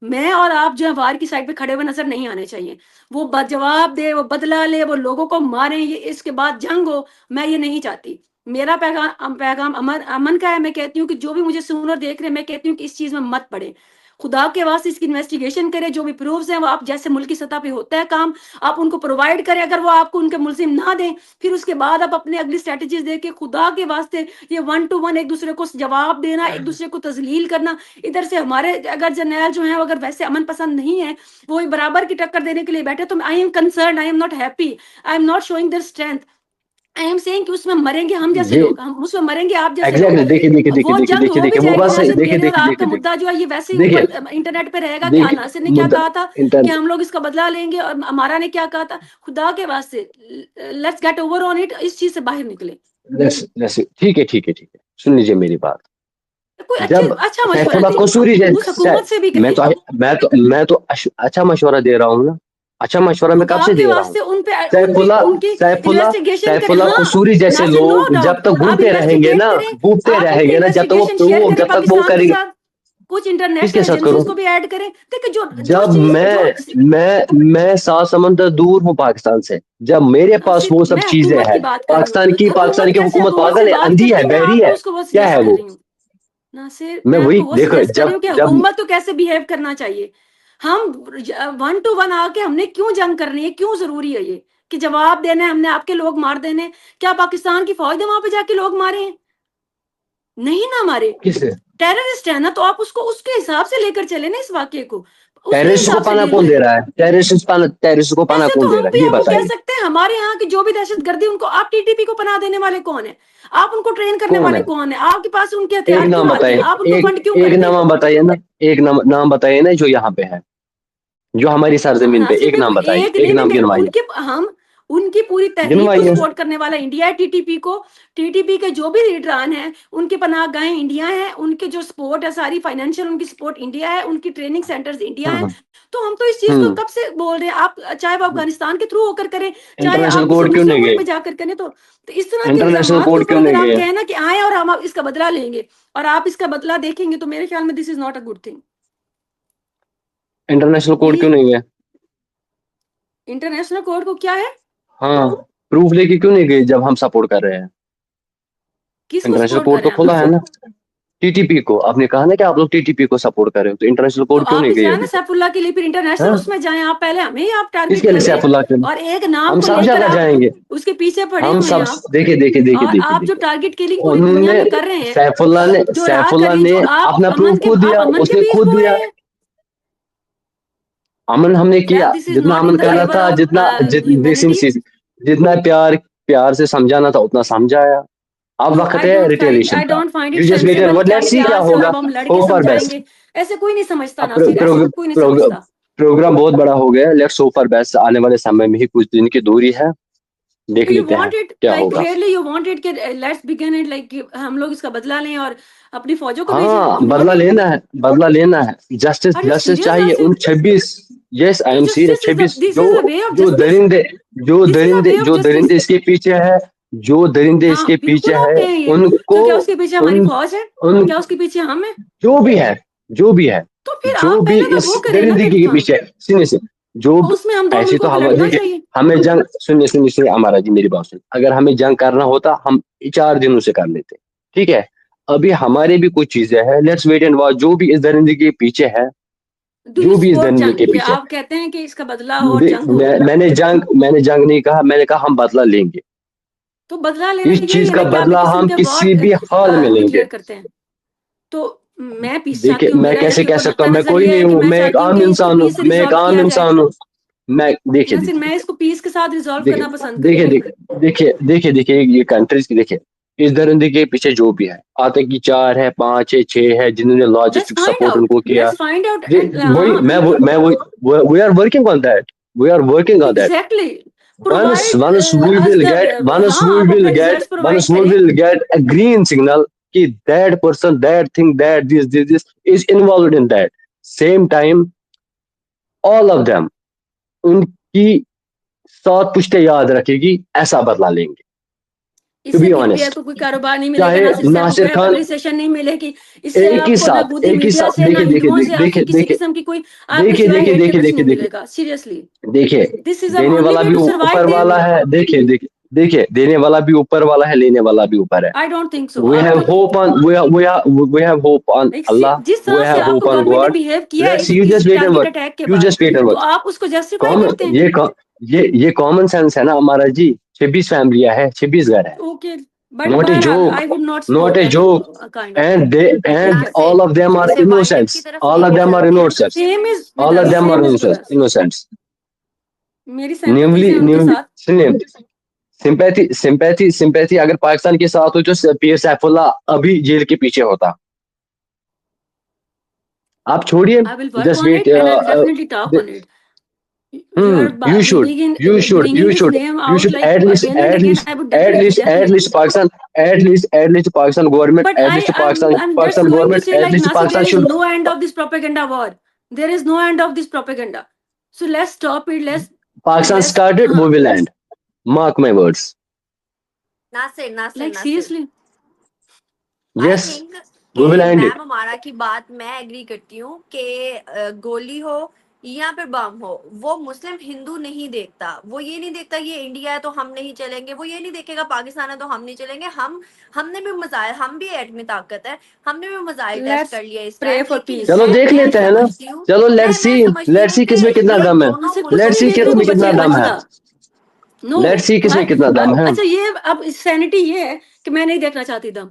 मैं और आप जो है वार की साइड पे खड़े हुए नजर नहीं आने चाहिए। वो जवाब दे, वो बदला ले, वो लोगों को मारे, ये इसके बाद जंग हो, मैं ये नहीं चाहती। मेरा पैगाम अमन अमन का है। मैं कहती हूँ कि जो भी मुझे सुन और देख रहे हैं, मैं कहती हूँ कि इस चीज में मत पड़े। खुदा के वास्ते इसकी इन्वेस्टिगेशन करें, जो भी प्रूफ्स हैं वो आप जैसे मुल्क की सतह पे होता है काम, आप उनको प्रोवाइड करें। अगर वो आपको उनके मुलजिम ना दें, फिर उसके बाद आप अपने अगली स्ट्रेटजीज देके खुदा के वास्ते ये 1 to 1 एक दूसरे को जवाब देना, एक दूसरे को तजलील करना। इधर से हमारे अगर जर्नैल जो है अगर वैसे अमन पसंद नहीं है, वो बराबर की टक्कर देने के लिए बैठे, तो I am concern, I am not happy, I am not showing their strength. I am saying कि उसमें मरेंगे हम जैसे ये लोग, हम उसमें मरेंगे आप जैसे लोग। एग्जैक्टली, देखिए देखिए देखिए वो देखिए जंग देखिए हो भी देखिए वो जाएगी बात सही, नासिर, देखिए मेरे और देखिए आपका देखिए मुद्दा जो है ये वैसे ही देखिए ऊपर इंटरनेट पे रहेगा कि हाँ देखिए नासिर ने क्या मुद्दा कहा था इंटर कि हम लोग इसका बदला लेंगे और हमारा ने क्या कहा था। खुदा के वास्ते let's get over on it, इस चीज से बाहर निकले। ठीक है, ठीक है, ठीक है, सुन लीजिए मेरी बात। कोई अच्छे जब अच्छा मशवरा सैफुल्ला दे, कसूरी उस हुकूमत से भी मैं कहे। तो मैं तो अच्छा मशवरा दे रहा हूँ ना। अच्छा मशवरा मैं कब खुदा से के दे रहा हूँ। वास्ते उन पे सैफुल्ला उनकी सैफुल्ला इन्वेस्टिगेशन करें। सैफुल्ला हाँ कसूरी जैसे नासिर, नो लोग जब डाउट, तक आप घूमते आप उनकी रहेंगे ना, इन्वेस्टिगेशन शेयर करें जब तक वो पाकिस्तान के करेंगे। साथ, कुछ इंटरनेशनल किसके साथ एजेंसीज करूं? को भी ऐड करें। देखिए जो जो जब चीज जो मैं 7 समंदर दूर हूँ पाकिस्तान से, जब मेरे पास नासिर, वो सब मैं चीजें हुकूमत हैं। की बात कर रही हूँ। पाकिस्तान हुकूमत की कैसे, हुकूमत हुकूमत से पागल है, बात अंधी है, करके मैं बहरी है, आपको उसको वो क्या है सजेस्ट कर वो? रही हूँ। नासिर, मैं मैं वही आपको वो देखो, सजेस्ट कर रही जब हूँ कि जब हुकूमत को कैसे बिहेव करना चाहिए। हम 1 to 1 आके हमने क्यों जंग करनी है, क्यों जरूरी है ये कि जवाब देना है हमने, आपके लोग मार देने। क्या पाकिस्तान की फौज ने वहां पे जाके लोग मारे हैं? नहीं ना मारे। किसे? टेररिस्ट है ना, तो आप उसको उसके हिसाब से लेकर चले ना, इस वाक्य को उसके टेररिस्ट को हिसाब से पाना डील कौन दे करें। रहा है? टेररिस्ट को पाना ऐसे कौन तो दे हम रहा भी है, ये आपको कह बताइए। सकते हैं, हमारे यहाँ की जो भी दहशतगर्दी उनको, आप टीटीपी को पनाह देने वाले कौन है? आप उनको ट्रेन करने कौन वाले है? कौन है? आपके पास उनके एक हथियार नाम क्यों आते हैं? बताइए, आप उनको एक फंड क्यों एक करते हैं? नाम बताइए ना, एक नाम बताइए ना जो यहाँ पे है, जो हमारी सरजमीन पे, नासिर एक देखो, नाम बताइए, एक एक नहीं, नाम गिनवाइए, उनके हम उनकी पूरी तहरीक को गिनवाइए। सपोर्ट करने वाला इंडिया है। टीटीपी को, टीटीपी के जो भी लीडरान हैं उनकी पनाहगाहें इंडिया है, उनके जो सपोर्ट है सारी फाइनेंशियल उनकी सपोर्ट इंडिया है, उनकी ट्रेनिंग सेंटर्स इंडिया है। हम्म तो हम तो इस चीज को हम्म कब से बोल रहे हैं। आप चाहे वो अफगानिस्तान के थ्रू होकर करें, चाहे इंटरनेशनल आप किसी कोर्ट क्यों दूसरे नहीं मुल्क गए? में जाकर करें, तो इस तरह के इंटरनेशनल इल्जामात के कोर्ट ऊपर क्यों नहीं अगर आप गए? कहें ना कि आए और हम इसका बदला लेंगे और आप इसका बदला देखेंगे, तो मेरे ख्याल में this is not a good thing. International court क्यों ये नहीं गए? इंटरनेशनल कोर्ट को क्या है, हाँ, प्रूफ लेके क्यों नहीं गए जब हम सपोर्ट कर रहे हैं? किसको इंटरनेशनल सपोर्ट कोर्ट कर तो रहे हैं खुला है हम? ना। टीटीपी को आपने कहा ना कि आप लोग टीटीपी को सपोर्ट कर रहे हो, तो इंटरनेशनल तो कोर्ट क्यों आप नहीं भी गए जाए ना अभी तक? सैफुल्लाह के लिए, फिर इंटरनेशनल हाँ, उसमें जाएं। आप पहले हमें ही आप टारगेट किसके लिए कर रहे हैं सैफुल्लाह के लिए? और एक नाम हम को सब लेकर जगह आप जाएंगे। उसके पीछे पड़े हम हुए हैं सब आप। देखिए देखिए देखिए और देखिए आप जो देखिए टारगेट किलिंग पूरी दुनिया उन्होंने में कर रहे हैं, जो राह कर सैफुल्लाह रही है, ने जो आप अपना प्रूफ खुद आप दिया, अमन के उसने पीस खुद हो दिया। रहे हैं। अमन हमने किया, दिस इज जितना नॉट अमन इन द करना फेवर था, ऑफ जितना ह्यूमैनिटी। जितना प्यार से समझाना था उतना समझाया। अब वक्त आई है डोंट फाइंड रिटेलिएशन आई का। Don't find it you just wait and sensible watch, कि आप लेट्स सी क्या प्यार से और होगा। अब हम लड़के होप फॉर बेस्ट। समझाएंगे। ऐसे कोई नहीं समझता अब नासिर, ऐसे कोई नहीं समझता। प्रोग्राम बहुत बड़ा हो गया, लेट्स होप फॉर बेस्ट। आने वाले समय में ही कुछ दिन की दूरी है, देख तो यू लेते हैं वांट इट क्या लाइक होगा। क्लियरली, यू वांट इट कि लेट्स बिगिन इट लाइक हम लोग इसका बदला लें और अपनी फौजों को भेजें। हाँ, यू वांट इट? बदला लेना है। Justice are you justice serious चाहिए नासिर? उन 26। यस, आई तो am serious. Justice is 26 this जो इज अ वे ऑफ जो जस्टिस, दरिंदे this is a way of जो जस्टिस। दरिंदे इसके पीछे है, जो दरिंदे हाँ इसके बिल्कुल पीछे आप है, कहें ये। उनको तो क्या उसके पीछे हमारी उन फौज है? उन क्या उसके पीछे हम है? जो भी है, जो भी है, तो फिर जो आप भी पहले तो इस वो करें ना फिर दरिंदगी के काम। पीछे है, सुनिए से जो तो उसमें हम 2 ऐसी तो मुल्कों को हवा लड़ना देखिए। चाहिए। हमें जंग, सुनिए हमारा जी, मेरी बात सुनिए। अगर हमें जंग करना होता हम 4 दिनों से कर लेते, ठीक है। अभी हमारे भी कुछ चीजें हैं, लेट्स वेट एंड वॉच। जो भी इस दरिंदगी के पीछे है, डू यू जो भी इस सपोर्ट दरिंदगी जंग? के कि पीछे है, आप कहते हैं कि इसका बदला हो और जंग हो? मैंने जंग नहीं कहा, मैंने कहा हम बदला लेंगे। तो बदला लेना इस यही चीज है का ना कि आप एक बदला किस्म हम के किसी वॉर भी हाल में लेंगे। डिक्लेयर करते हैं। तो मैं पीस देखिए, चाहती हूँ, मैं मेरा कैसे इसके कह ऊपर सकता नुक्ता हूँ? मैं नजर कोई ये नहीं है कि हूँ, मैं मैं एक चाहती हूँ आम कि इसको इंसान हूँ, पीस से मैं एक रिजॉल्व आम किया जाए। इंसान हूँ। मैं नासिर मैं इसको पीस के साथ रिजॉल्व करना पसंद देखिए करूंगी। देखिए देखिए देखिए देखिए ये कंट्रीज की देखिए। इस दरिंदे के पीछे जो भी है, आतंकी 4 है, 5 है, 6 है, जिन्होंने Let's logistic find support out. उनको किया, Let's find out. J- And वही हाँ मैं बिल्कुल we are working on that, we are working on that. exactly. Once Provide we us will the get, once हाँ we आप will अपने get, results provide once we करें. will get a green signal कि that person, that thing, that this is involved in that, same time all of them उनकी 7 पुश्ते याद रखेगी, ऐसा बदला लेंगे. To इससे be फिर भी honest, आपको कोई कारोबार नहीं मिलेगा, चाहे नासिर साहब, नासिर कोई खान अप्रिसिएशन नहीं मिलेगी इससे, एक ही आपको ना साथ, गोदी एक ही मीडिया साथ, से, ना देखिए देखिए हिंदुओं से आपकी देखिए किसी देखिए किस्म की कोई आपके देखिए सिवाय देखिए हेट के देखिए कुछ देखिए नहीं देखिए मिलेगा. सीरियसली देखिए, दिस इज द देने ओनली वाला वे भी टू ऊपर सर्वाइव देयर. वाला है. देखिए देखिए देखिए, देने वाला भी ऊपर वाला है, लेने वाला भी ऊपर है. I don't think so. We have आपको hope on, we have hope on Allah, जिस we तरह से have आपको hope on गवर्नमेंट ने God. बिहेव किया है Let's इस see, you इस just wait and target watch, attack के you बाद, just wait and तो watch. आप उसको जस्टिफाई कॉमन करते हैं. ये कॉमन सेंस है ना हमारा जी. 26 फैमिलियां है, 26 घर है. ओके बट Not a बहरहाल joke, I would not not support a that joke. Kind of And behaviour. all Nasir, of them are इसे वाइंड अप innocents. की तरफ All of लेके them are चलते हैं. innocents. Same is with All of us, them are same is with us. innocents. मेरी सिंपैथीज हैं उनके न्यूली साथ. सुनिए, सिंपैथी अगर पाकिस्तान के साथ हो तो पीर सैफुल्लाह अभी जेल के पीछे होता. आप छोड़िए, I will work just on wait. it and I'll definitely talk on it. You are you should bringing you should bringing you his should name you out should like at least again and at again. least I would at definitely, least at definitely. least Pakistan, at least Pakistan government, But at least I'm just Pakistan going to government, say at like least Nasir, there Pakistan is should. no end of this propaganda war. There is no end of this propaganda. So let's stop it. Pakistan Let's started, we will end. Mark my words. Nasir Nasir like Nasir seriously. I Yes, think we will कि end it. मैम हमारा की बात मैं एग्री करती हूँ कि गोली हो या फिर बम हो, वो मुस्लिम हिंदू नहीं देखता. वो ये नहीं देखता कि ये इंडिया है तो हम नहीं चलेंगे, वो ये नहीं देखेगा पाकिस्तान है तो हम नहीं चलेंगे. हमने भी मजाइल, हम भी एटमी ताकत है, हमने भी मजाइल टेस्ट Let's कर लिया इस pray टाइम. for लेकिन peace. चलो देख मैं लेते हैं ना. समझती हूँ, चलो मैं समझती लेट्स हूँ सी कि किसमें कितना ये दम है. दोनों नासिर कुछ लेट्स नहीं सी मुल्कों देखने किसमें को कितना बचेगा दम है. खुदा. नो लेट्स सी किसमें कितना दम है. अच्छा ये अब सैनिटी ये है कि मैं नहीं देखना चाहती दम.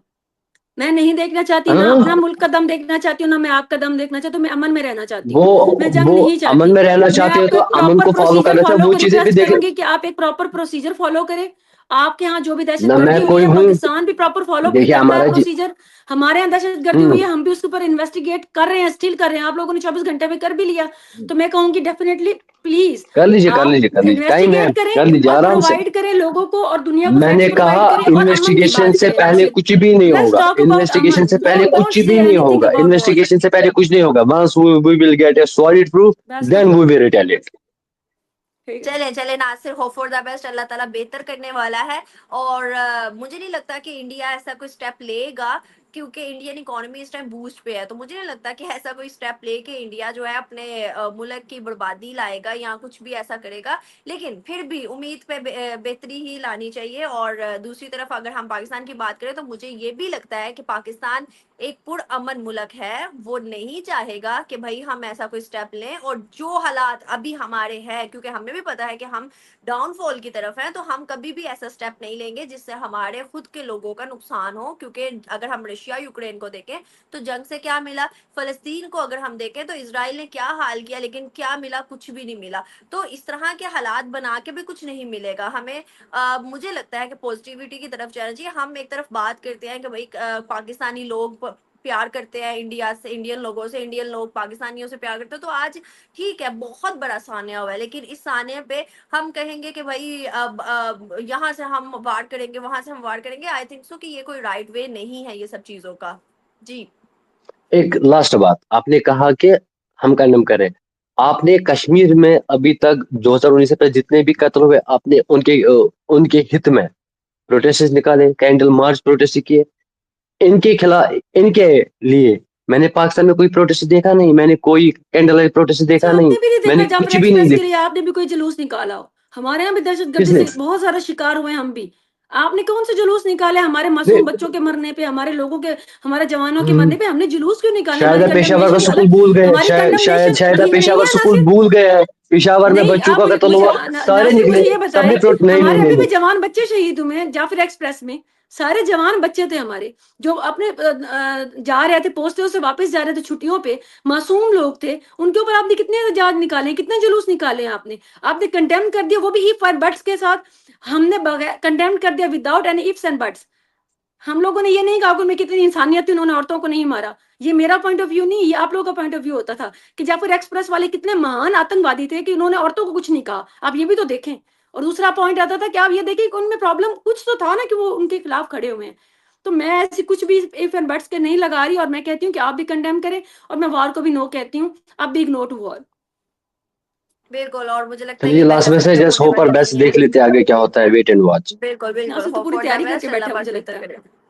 मैं नहीं देखना चाहती, ना हाँ, अपना मुल्क का दम देखना चाहती हूँ, ना मैं आपका दम देखना चाहती हूँ. मैं अमन में रहना चाहती वो हूँ. मैं जंग वो नहीं चाहती. अमन में रहना मैं चाहते हो आपको तो एक अमन प्रॉपर को फॉलो प्रोसीजर करना चाहिए. फॉलो वो कर चीजें भी रिक्वेस्ट देख. करूंगी कि आप एक प्रॉपर प्रोसीजर फॉलो करें. आपके यहाँ जो भी ना दहशतगर्दी मैं हुई कोई है, हूँ. पाकिस्तान भी प्रॉपर फॉलो देखिए करता है हमारा जी. प्रोसीजर. हमारे यहाँ दहशतगर्दी हुई है, हम भी उसके ऊपर इन्वेस्टिगेट कर रहे हैं, स्टिल कर रहे हैं. आप लोगों ने 24 घंटे में कर भी लिया, तो मैं कहूंगी डेफिनेटली प्लीज कर लीजिए आप टाइम है. इन्वेस्टिगेट करें कर लीजिए और आराम से. प्रोवाइड करें लोगों को और दुनिया को मैंने फैक्ट्स कहा प्रोवाइड करें और अमन की इन्वेस्टिगेशन बात से करें. पहले नासिर, कुछ भी नहीं let's होगा. talk about investigation Aman. से पहले Don't कुछ भी say नहीं anything होगा. about war. इन्वेस्टिगेशन से पहले कुछ नहीं होगा. Once we will get a solid proof, बस then हाँ, we will retaliate. ठीक है. चले चले Nasir, hope for the best. Allah ताला बेहतर करने वाला है. और मुझे नहीं लगता कि इंडिया ऐसा कोई स्टेप लेगा, क्योंकि इंडियन इकोनॉमी इस टाइम बूस्ट पे है. तो मुझे नहीं लगता कि ऐसा कोई स्टेप ले कि इंडिया जो है अपने मुल्क की बर्बादी लाएगा या कुछ भी ऐसा करेगा. लेकिन फिर भी उम्मीद पे बेहतरी ही लानी चाहिए. और दूसरी तरफ अगर हम पाकिस्तान की बात करें तो मुझे ये भी लगता है कि पाकिस्तान एक पुरअमन मुल्क है. वो नहीं चाहेगा कि भाई हम ऐसा कोई स्टेप लें. और जो हालात अभी हमारे हैं, क्योंकि हमें भी पता है कि हम डाउनफॉल की तरफ हैं, तो हम कभी भी ऐसा स्टेप नहीं लेंगे जिससे हमारे खुद के लोगों का नुकसान हो. क्योंकि अगर हम रशिया यूक्रेन को देखें तो जंग से क्या मिला, फलस्तीन को अगर हम देखें तो इसराइल ने क्या हाल किया, लेकिन क्या मिला, कुछ भी नहीं मिला. तो इस तरह के हालात बना के भी कुछ नहीं मिलेगा हमें. मुझे लगता है कि पॉजिटिविटी की तरफ जाना चाहिए. हम एक तरफ बात करते हैं कि भाई पाकिस्तानी लोग प्यार करते हैं इंडिया से, इंडियन लोगों से, इंडियन लोग पाकिस्तानियों से प्यार करते हैं. तो आज ठीक है, बहुत बड़ा सानिया हुआ है, लेकिन इस सानिया पे हम कहेंगे कि भाई अब यहाँ से हम वार करेंगे, वहां से हम वार करेंगे. आई थिंक सो कि ये कोई राइट वे नहीं है ये सब चीजों का. जी एक लास्ट बात, आपने कहा कि हम कंडेम करें. आपने कश्मीर में अभी तक 2019 से पहले जितने भी कत्ल हुए, आपने उनके हित में प्रोटेस्ट निकाले, कैंडल मार्च प्रोटेस्ट किए. इनके खिलाफ, इनके लिए मैंने पाकिस्तान में कोई प्रोटेस्ट देखा नहीं. मैंने कोई कैंडल लाइट प्रोटेस्ट देखा अच्छा, नहीं. आपने भी नहीं मैंने देखा कुछ जाफर भी नहीं एक्सप्रेस के देखा. लिए आपने भी कोई जुलूस निकाला हो? हमारे यहाँ भी दहशतगर्दी किसने? से बहुत सारा शिकार हुए हैं हम भी. आपने कौन से जुलूस निकाले हमारे मासूम नहीं, बच्चों के मरने पे, हमारे लोगों के, हमारे जवानों के मरने पे? हमने जुलूस क्यों निकाले? शायद हमारी पेशावर का कंडमनेशन स्कूल भूल गए. हमारी शायद कंडमनेशन ये नहीं पेशावर है स्कूल नासिर. भूल गए हैं. पेशावर में नहीं, बच्चों आप का कत्ल हुआ, सारे नासिर निकले, मुझे ये सबने बताएं, नहीं हमारे नहीं अभी भी नहीं. जवान बच्चे शहीद हुए हैं जाफर एक्सप्रेस में. सारे जवान बच्चे थे हमारे जो अपने जा रहे थे, पोस्टों से वापस जा रहे थे छुट्टियों पे. मासूम लोग थे, उनके ऊपर आपने कितने एहतजाज निकाले, कितने जुलूस निकाले हैं आपने कंडेम कर दिया, वो भी इफ और बट्स के साथ. हमने कंडेम कर दिया without any ifs and buts. हम लोगों ने ये नहीं कहा कि उनमें कितनी इंसानियत थी, उन्होंने औरतों को नहीं मारा। ये मेरा पॉइंट ऑफ व्यू नहीं, ये आप लोगों का पॉइंट ऑफ व्यू होता था कि जाफर एक्सप्रेस वाले कितने महान आतंकवादी थे कि उन्होंने औरतों को कुछ नहीं कहा। आप ये भी तो देखें। और दूसरा पॉइंट आता था कि आप ये देखें कि उनमें प्रॉब्लम कुछ तो था ना कि वो उनके खिलाफ खड़े हुए हैं। तो मैं ऐसी कुछ भी इफ एंड बट्स के नहीं लगा रही, और मैं कहती हूँ कि आप भी कंडेम करें, और मैं वॉर को भी नो कहती हूँ। आप भी इग्नोर टू वॉर। बिल्कुल, और मुझे लगता है चलिए ये लास्ट बेहतर में से खत्म जस्ट होने होप और वाली बेस्ट नहीं है। देख लेते हैं आगे क्या होता है, वेट एंड वॉच। बिल्कुल, बिल्कुल, नासिर तो होप पूरी फॉर द तैयारी करके बेस्ट, बैठा अल्लाह है पाक मुझे लगता बेहतर है। करे।